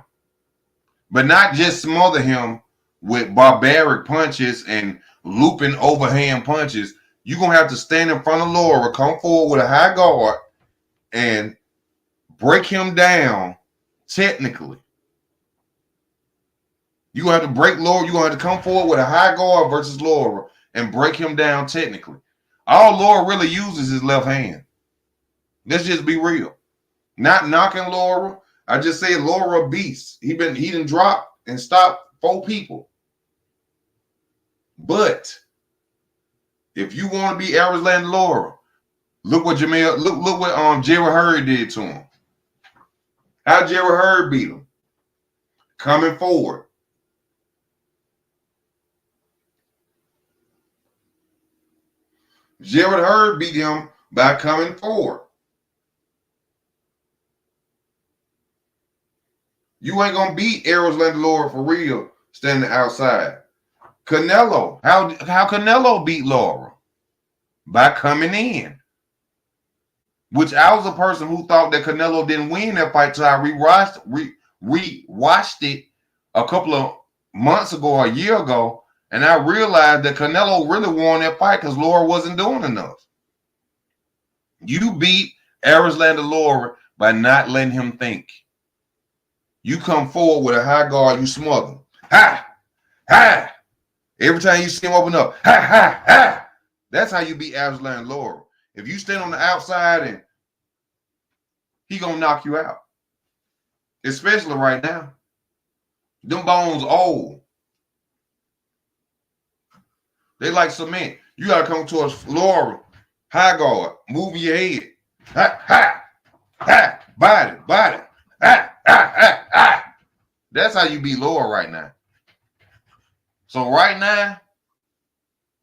A: But not just smother him with barbaric punches and looping overhand punches. You're going to have to stand in front of Laura, come forward with a high guard, and break him down technically. You're going to have to break Laura. You're going to have to come forward with a high guard versus Laura and break him down technically. All Laura really uses is left hand. Let's just be real. Not knocking Laura. I just said Laura a beast. He done dropped and stopped 4 people. But if you want to be Arizlan Laura, look what Jerry Hurd did to him. How Jerry Hurd beat him? Coming forward. Jerry Hurd beat him by coming forward. You ain't gonna beat Arizlan Laura for real standing outside. Canelo, how Canelo beat Laura? By coming in. Which I was a person who thought that Canelo didn't win that fight till I rewatched it a couple of months ago or a year ago, and I realized that Canelo really won that fight because Laura wasn't doing enough. You beat Arizlan Laura by not letting him think. You come forward with a high guard, you smother. Ha! Ha! Every time you see him open up, ha, ha, ha. That's how you beat Absalom Laurel. If you stand on the outside and he gonna knock you out. Especially right now. Them bones old. They like cement. You gotta come towards Laurel. High guard. Move your head. Ha, ha, ha. Body. Ha, ha, ha, ha. That's how you beat Laurel right now. So right now,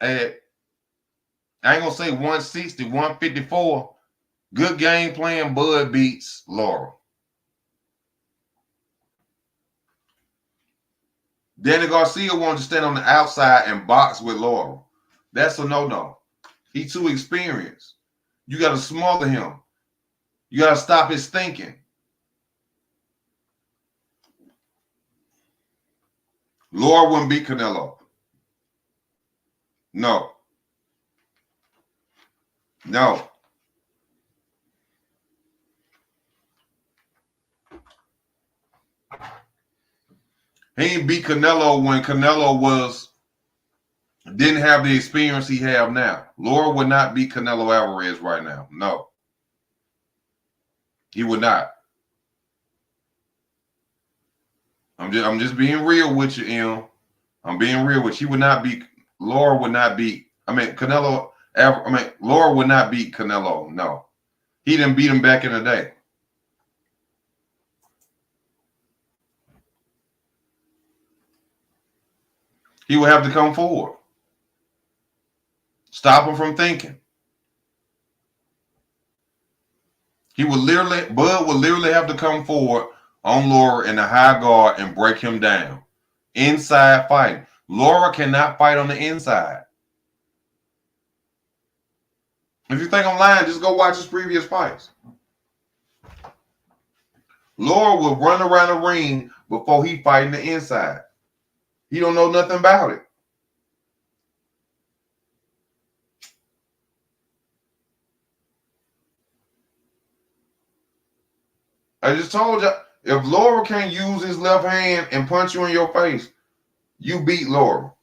A: at I ain't gonna say 160, 154. Good game plan. Bud beats Laurel. Danny Garcia wanted to stand on the outside and box with Laurel. That's a no-no. He's too experienced. You got to smother him. You got to stop his thinking. Laurel wouldn't beat Canelo. No. No. He didn't beat Canelo when Canelo didn't have the experience he have now. Laurel would not beat Canelo Alvarez right now. No. He would not. I'm just being real with you, Em. I'm being real with you. He would not beat Laurel would not beat. Laurel would not beat Canelo. No. He didn't beat him back in the day. He would have to come forward. Stop him from thinking. Bud would literally have to come forward on Laurel in the high guard and break him down. Inside fighting. Laurel cannot fight on the inside. If you think I'm lying, just go watch his previous fights. Laurel will run around the ring before he fighting the inside. He don't know nothing about it. I just told you, if Laurel can't use his left hand and punch you in your face, you beat Laurel.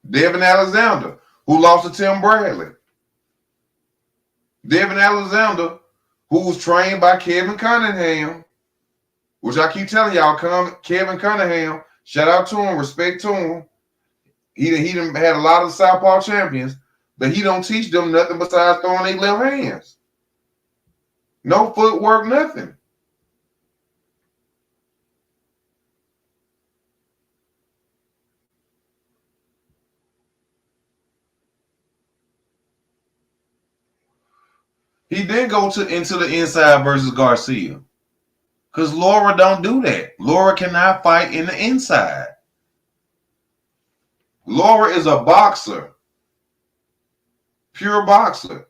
A: Devin Alexander, who lost to Tim Bradley. Devin Alexander, who was trained by Kevin Cunningham, which I keep telling y'all, Kevin Cunningham, shout out to him, respect to him. He done had a lot of Southpaw champions, but he don't teach them nothing besides throwing their left hands. No footwork, nothing. He did go into the inside versus Garcia. Because Laura don't do that. Laura cannot fight in the inside. Laura is a boxer. Pure boxer.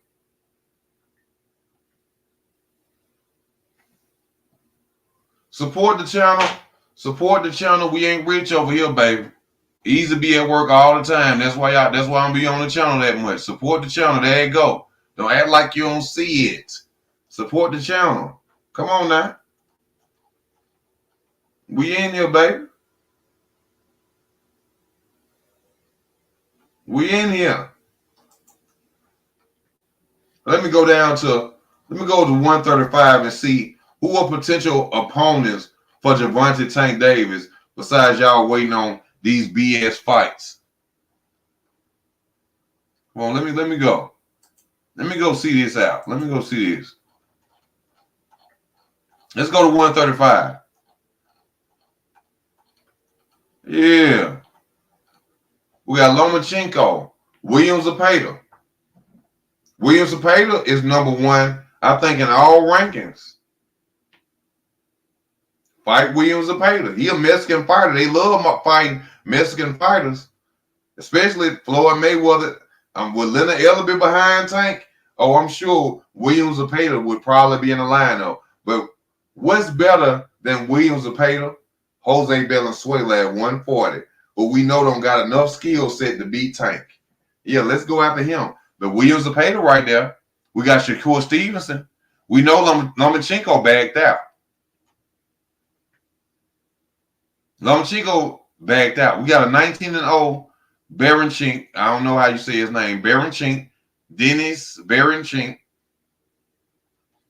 A: Support the channel. Support the channel. We ain't rich over here, baby. Easy to be at work all the time. That's why I'm be on the channel that much. Support the channel. There you go. Don't act like you don't see it. Support the channel. Come on now. We in here, baby. We in here. Let me go to 135 and see who are potential opponents for Gervonta Tank Davis besides y'all waiting on these BS fights. Come on, let me go. Let me go see this out. Let me go see this. Let's go to 135. Yeah. We got Lomachenko, William Zepeda. William Zepeda is number one, I think, in all rankings. Fight William Zepeda. He a Mexican fighter. They love fighting Mexican fighters, especially Floyd Mayweather. With Leonard Ellerbe behind Tank, I'm sure William Zepeda would probably be in the lineup. But what's better than William Zepeda? Jose Valenzuela at 140. But we know don't got enough skill set to beat Tank. Yeah, let's go after him. But William Zepeda right there. We got Shakur Stevenson. We know Lomachenko backed out. Lomachenko backed out. We got a 19-0 Berinchenko. I don't know how you say his name. Berinchenko. Dennis Berinchenko.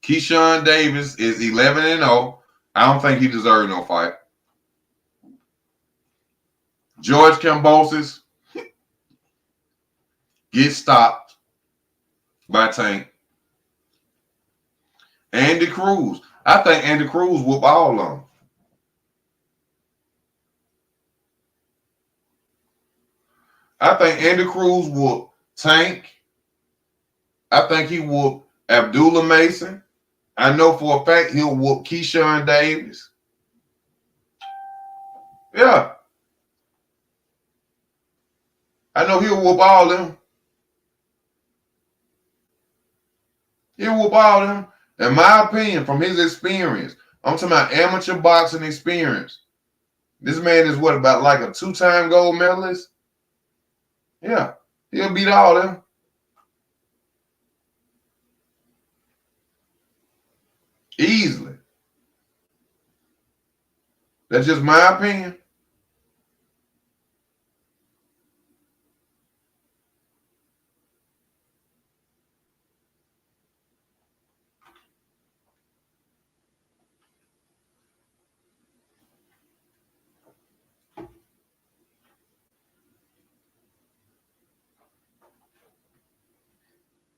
A: Keyshawn Davis is 11-0. I don't think he deserved no fight. George Kambosos gets stopped by Tank. Andy Cruz. I think Andy Cruz whoop all of them. I think Andy Cruz whoop Tank. I think he whoop Abdullah Mason. I know for a fact he'll whoop Keyshawn Davis. Yeah. I know he'll whoop all of them. He'll whoop all of them. In my opinion, from his experience, I'm talking about amateur boxing experience. This man is what, about like a 2-time gold medalist? Yeah. He'll beat all of them. Easily. That's just my opinion.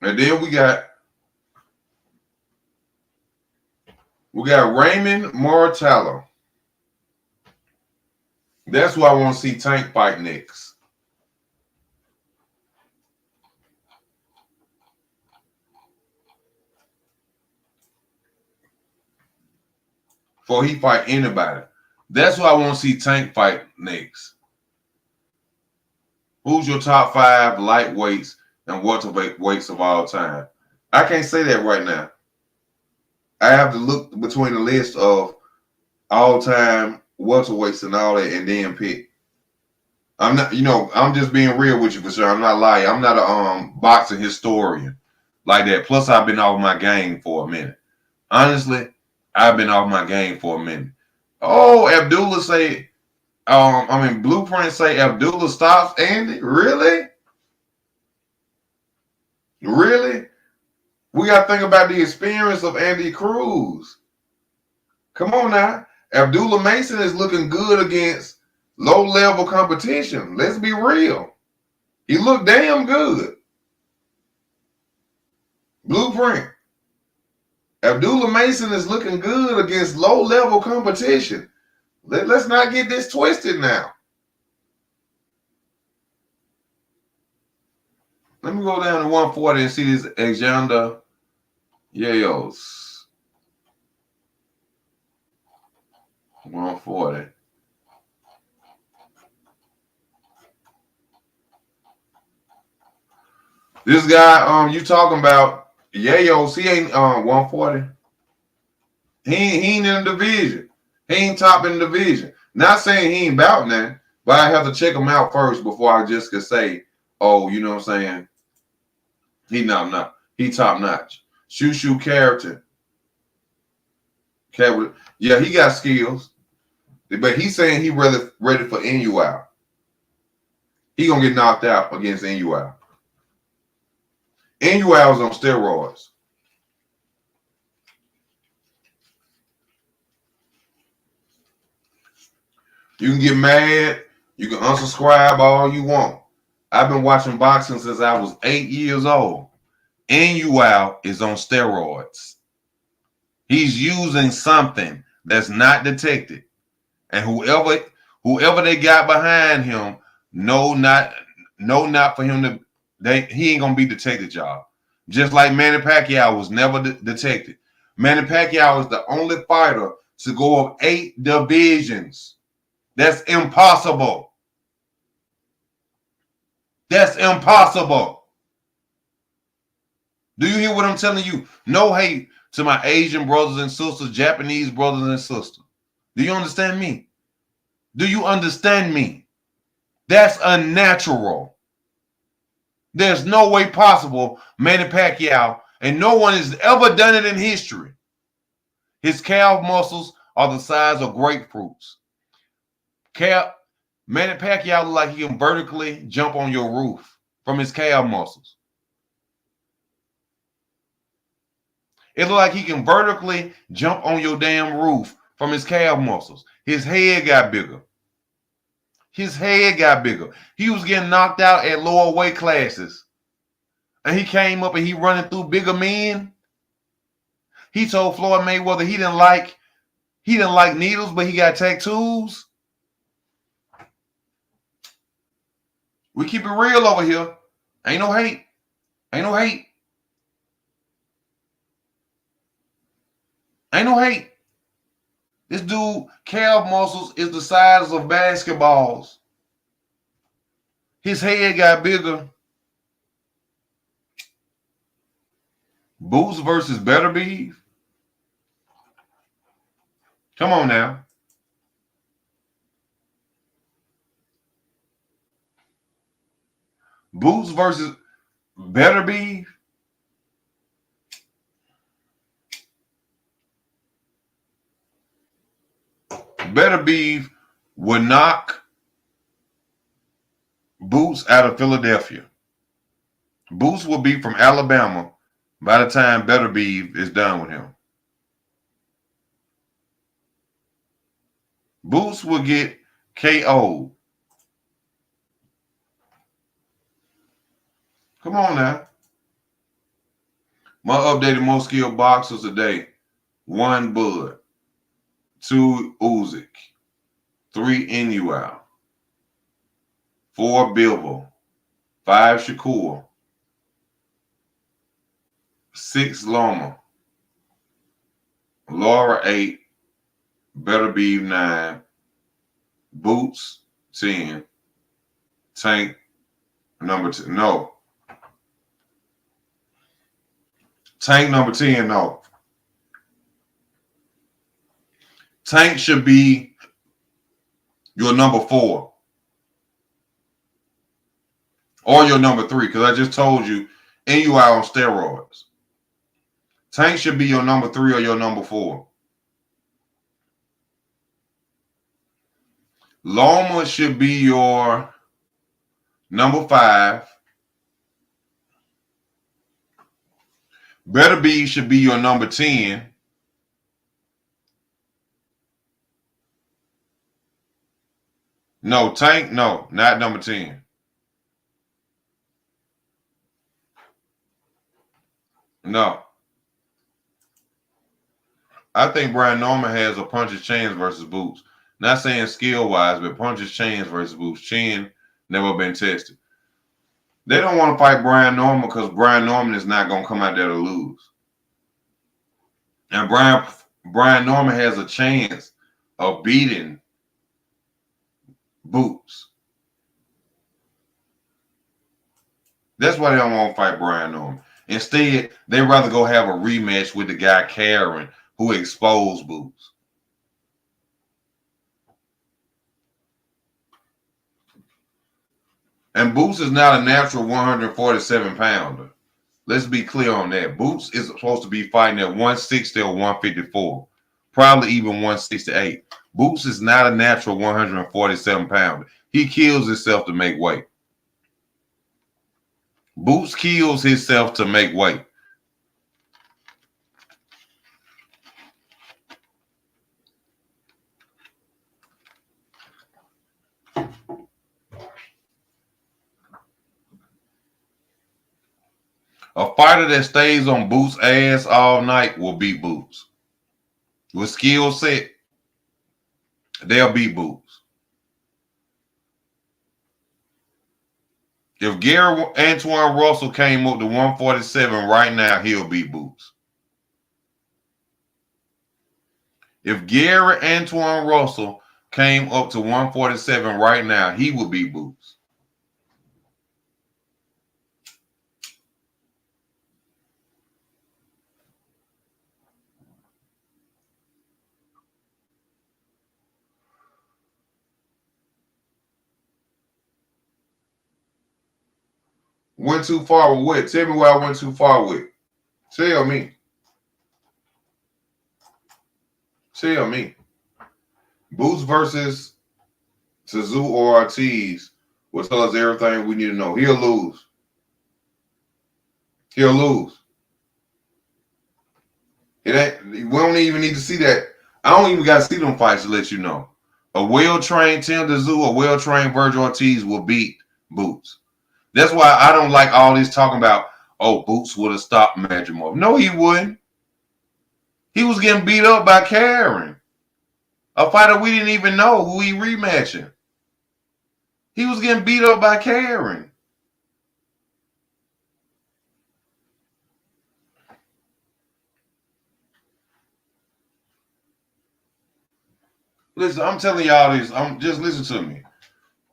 A: And then we got Raymond Mortallo. That's who I want to see Tank fight next. Before he fight anybody. That's who I want to see Tank fight next. Who's your top 5 lightweights and welterweights of all time? I can't say that right now. I have to look between the list of all-time welterweights and all that and then pick. I'm not, I'm just being real with you for sure. I'm not lying. I'm not a boxing historian like that. Plus, I've been off my game for a minute. Honestly, I've been off my game for a minute. Oh, Abdullah say, Blueprint say Abdullah stops Andy? Really? Really? We got to think about the experience of Andy Cruz. Come on now. Abdullah Mason is looking good against low-level competition. Let's be real. He looked damn good. Blueprint. Abdullah Mason is looking good against low-level competition. Let's not get this twisted now. Let me go down to 140 and see this Alexander Yayos. 140. This guy, you talking about Yayos, he ain't 140. He ain't in the division. He ain't top in the division. Not saying he ain't about nothing, but I have to check him out first before I just could say, oh, you know what I'm saying? He top notch. Shushu character. Yeah, he got skills. But he's saying he ready for NUL. He gonna get knocked out against NUL. NUL is on steroids. You can get mad. You can unsubscribe all you want. I've been watching boxing since I was 8 years old. NUL is on steroids. He's using something that's not detected. And whoever they got behind him, not for him to, he ain't gonna be detected, y'all. Just like Manny Pacquiao was never detected. Manny Pacquiao is the only fighter to go up 8 divisions. That's impossible. That's impossible. Do you hear what I'm telling you? No hate to my Asian brothers and sisters, Japanese brothers and sisters. Do you understand me? Do you understand me? That's unnatural. There's no way possible Manny Pacquiao, and no one has ever done it in history. His calf muscles are the size of grapefruits. Manny Pacquiao look like he can vertically jump on your roof from his calf muscles. It look like he can vertically jump on your damn roof from his calf muscles. His head got bigger. His head got bigger. He was getting knocked out at lower weight classes. And he came up and he running through bigger men. He told Floyd Mayweather he didn't like needles, but he got tattoos. We keep it real over here. Ain't no hate. Ain't no hate. Ain't no hate. This dude, calf muscles is the size of basketballs. His head got bigger. Boots versus Beterbiev. Come on now. Boots versus Beterbiev. Beterbiev would knock Boots out of Philadelphia. Boots will be from Alabama by the time Beterbiev is done with him. Boots will get KO'd. Come on now. My updated most skilled boxers today. 1 Bud. 2 Usyk. 3 Inoue. 4 Bivol. 5 Shakur. 6 Loma. Laura 8. Beterbiev 9. Boots 10. Tank number 10. No. Tank number 10, no. Tank should be your number 4. Or your number 3, because I just told you, Inoue on steroids. Tank should be your number 3 or your number 4. Loma should be your number 5. Beterbiev should be your number 10. No, Tank, no, not number 10. No. I think Brian Norman has a puncher's chance versus Boots. Not saying skill-wise, but puncher's chance versus Boots. Chin never been tested. They don't want to fight Brian Norman because Brian Norman is not going to come out there to lose. And Brian Norman has a chance of beating Boots. That's why they don't want to fight Brian Norman. Instead, they'd rather go have a rematch with the guy Karen who exposed Boots. And Boots is not a natural 147-pounder. Let's be clear on that. Boots is supposed to be fighting at 160 or 154, probably even 168. Boots is not a natural 147-pounder. He kills himself to make weight. Boots kills himself to make weight. A fighter that stays on Boots' ass all night will beat Boots. With skill set, they'll beat Boots. If Gary Antoine Russell came up to 147 right now, he'll beat Boots. If Gary Antoine Russell came up to 147 right now, he would beat Boots. Went too far with what? Tell me where I went too far with. Tell me. Tell me. Boots versus Tszyu or Ortiz will tell us everything we need to know. He'll lose. He'll lose. It ain't. We don't even need to see that. I don't even got to see them fights to let you know. A well-trained Tim Tszyu, a well-trained Virgil Ortiz will beat Boots. That's why I don't like all this talking about, oh, Boots would have stopped Madrimov. No, he wouldn't. He was getting beat up by Karen, a fighter we didn't even know who he rematching. He was getting beat up by Karen. Listen, I'm telling y'all this. Just listen to me.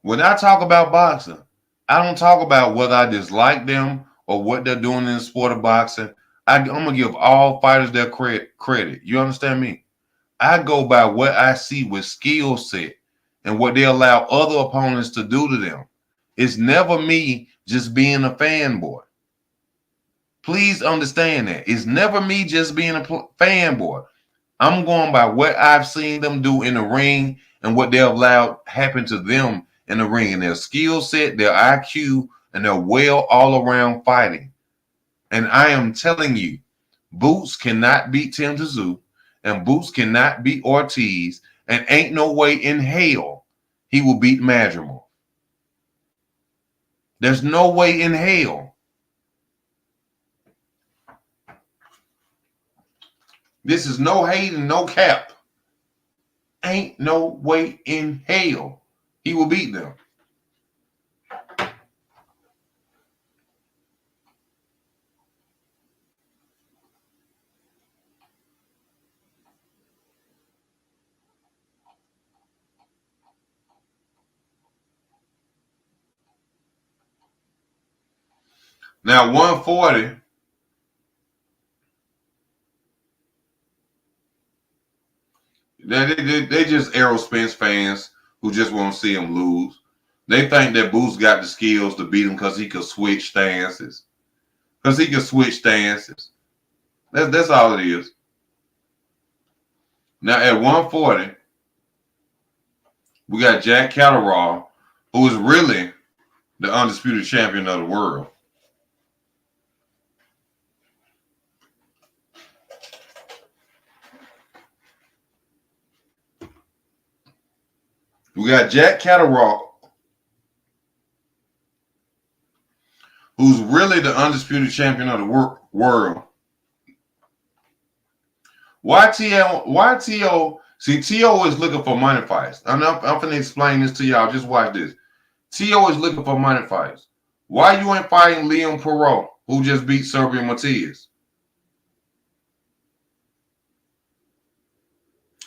A: When I talk about boxing, I don't talk about whether I dislike them or what they're doing in the sport of boxing. I'm gonna give all fighters their credit. You understand me? I go by what I see with skill set and what they allow other opponents to do to them. It's never me just being a fanboy. Please understand that. It's never me just being a fanboy. I'm going by what I've seen them do in the ring and what they've allowed happen to them in the ring, and their skill set, their IQ, and their well all-around fighting. And I am telling you, Boots cannot beat Tim Tszyu, and Boots cannot beat Ortiz, and ain't no way in hell he will beat Madrimov. There's no way in hell. This is no hate and no cap. Ain't no way in hell he will beat them. Now, 140, they just Errol Spence fans who just want to see him lose. They think that Boots got the skills to beat him because he could switch stances. That's all it is. Now, at 140, we got Jack Catterall, who is really the undisputed champion of the world. We got Jack Catterall, who's really the undisputed champion of the world. Why T.O. See, T.O. is looking for money fights. I'm going to explain this to y'all. Just watch this. T.O. is looking for money fights. Why you ain't fighting Liam Perot, who just beat Serbian Matias?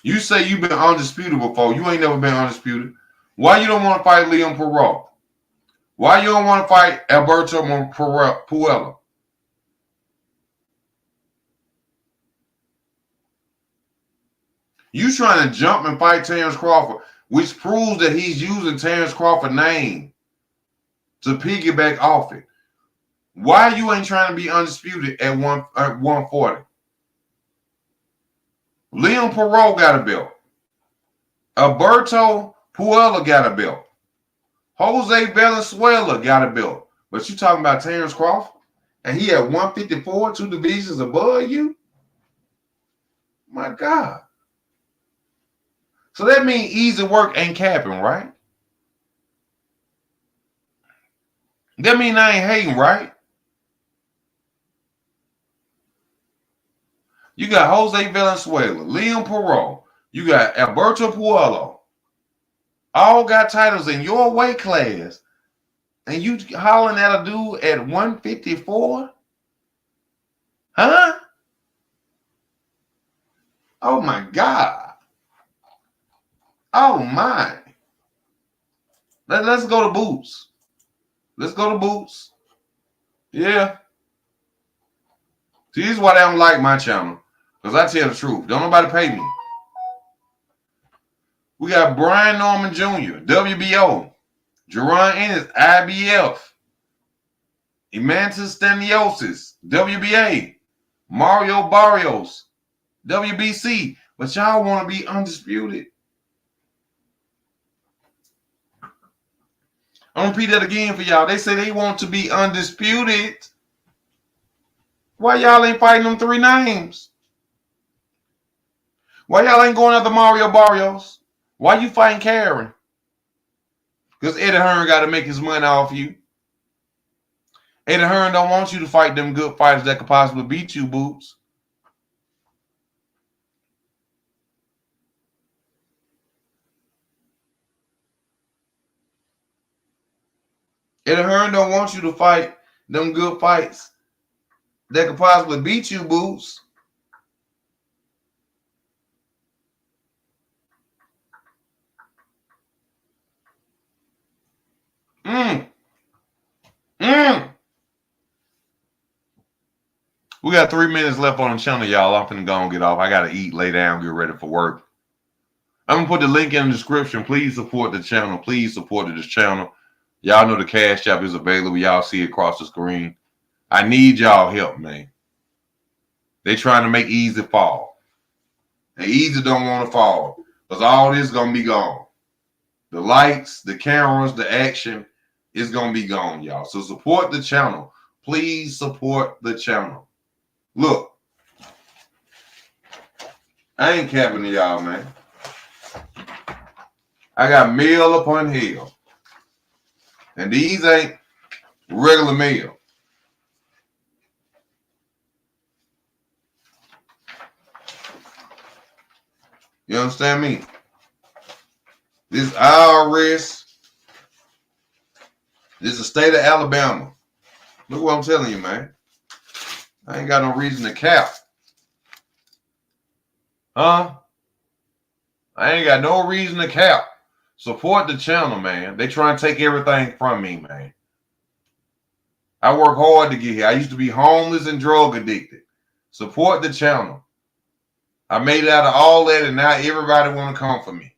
A: You say you've been undisputed before. You ain't never been undisputed. Why you don't want to fight Liam Perot? Why you don't want to fight Alberto Puella? You trying to jump and fight Terrence Crawford, which proves that he's using Terrence Crawford's name to piggyback off it. Why you ain't trying to be undisputed at 140? Liam Perot got a belt. Alberto Puella got a belt. Jose Valenzuela got a belt. But you talking about Terrence Crawford? And he at 154, 2 divisions above you? My God. So that means easy work ain't capping, right? That mean I ain't hating, right? You got Jose Valenzuela, Liam Perot, you got Alberto Puello. All got titles in your weight class. And you hollering at a dude at 154? Huh? Oh my God. Oh my. Let's go to Boots. Let's go to Boots. Yeah. See, this is why they don't like my channel. Because I tell the truth. Don't nobody pay me. We got Brian Norman Jr., WBO. Jerron Ennis, IBF. Emantis Staniosis, WBA. Mario Barrios, WBC. But y'all want to be undisputed. I'm gonna repeat that again for y'all. They say they want to be undisputed. Why y'all ain't fighting them 3 names? Why y'all ain't going after Mario Barrios? Why you fighting Karen? Because Eddie Hearn got to make his money off you. Eddie Hearn don't want you to fight them good fighters that could possibly beat you, Boots. Eddie Hearn don't want you to fight them good fights that could possibly beat you, Boots. We got 3 minutes left on the channel, y'all. I'm finna go and get off. I gotta eat, lay down, get ready for work. I'm gonna put the link in the description. Please support the channel. Please support this channel. Y'all know the Cash App is available. Y'all see it across the screen. I need y'all help, man. They trying to make Easy fall. And Easy don't want to fall. Because all this gonna be gone. The lights, the cameras, the action is gonna be gone, y'all. So support the channel. Please support the channel. Look, I ain't capping to y'all, man. I got meal upon hill. And these ain't regular meal. You understand me? This IRS. This is the state of Alabama. Look what I'm telling you, man. I ain't got no reason to cap. Huh? I ain't got no reason to cap. Support the channel, man. They try and take everything from me, man. I work hard to get here. I used to be homeless and drug addicted. Support the channel. I made it out of all that, and now everybody want to come for me.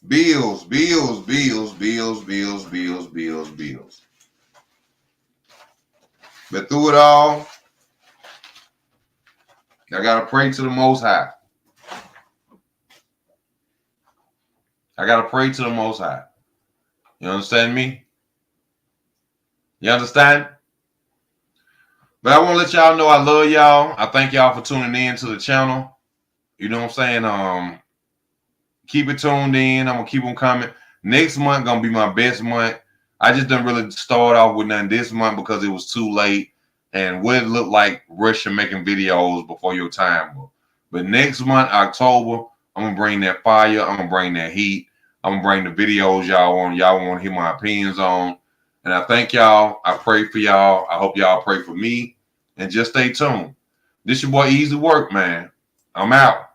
A: Bills, bills, bills, bills, bills, bills, bills, bills. But through it all, I got to pray to the Most High. I got to pray to the Most High. You understand me? You understand? But I want to let y'all know I love y'all. I thank y'all for tuning in to the channel. You know what I'm saying? Keep it tuned in. I'm going to keep on coming. Next month going to be my best month. I just didn't really start off with nothing this month because it was too late. And what it looked like rushing making videos before your time. But next month, October, I'm going to bring that fire. I'm going to bring that heat. I'm going to bring the videos y'all want to hear my opinions on. And I thank y'all. I pray for y'all. I hope y'all pray for me. And just stay tuned. This your boy Easy Work, man. I'm out.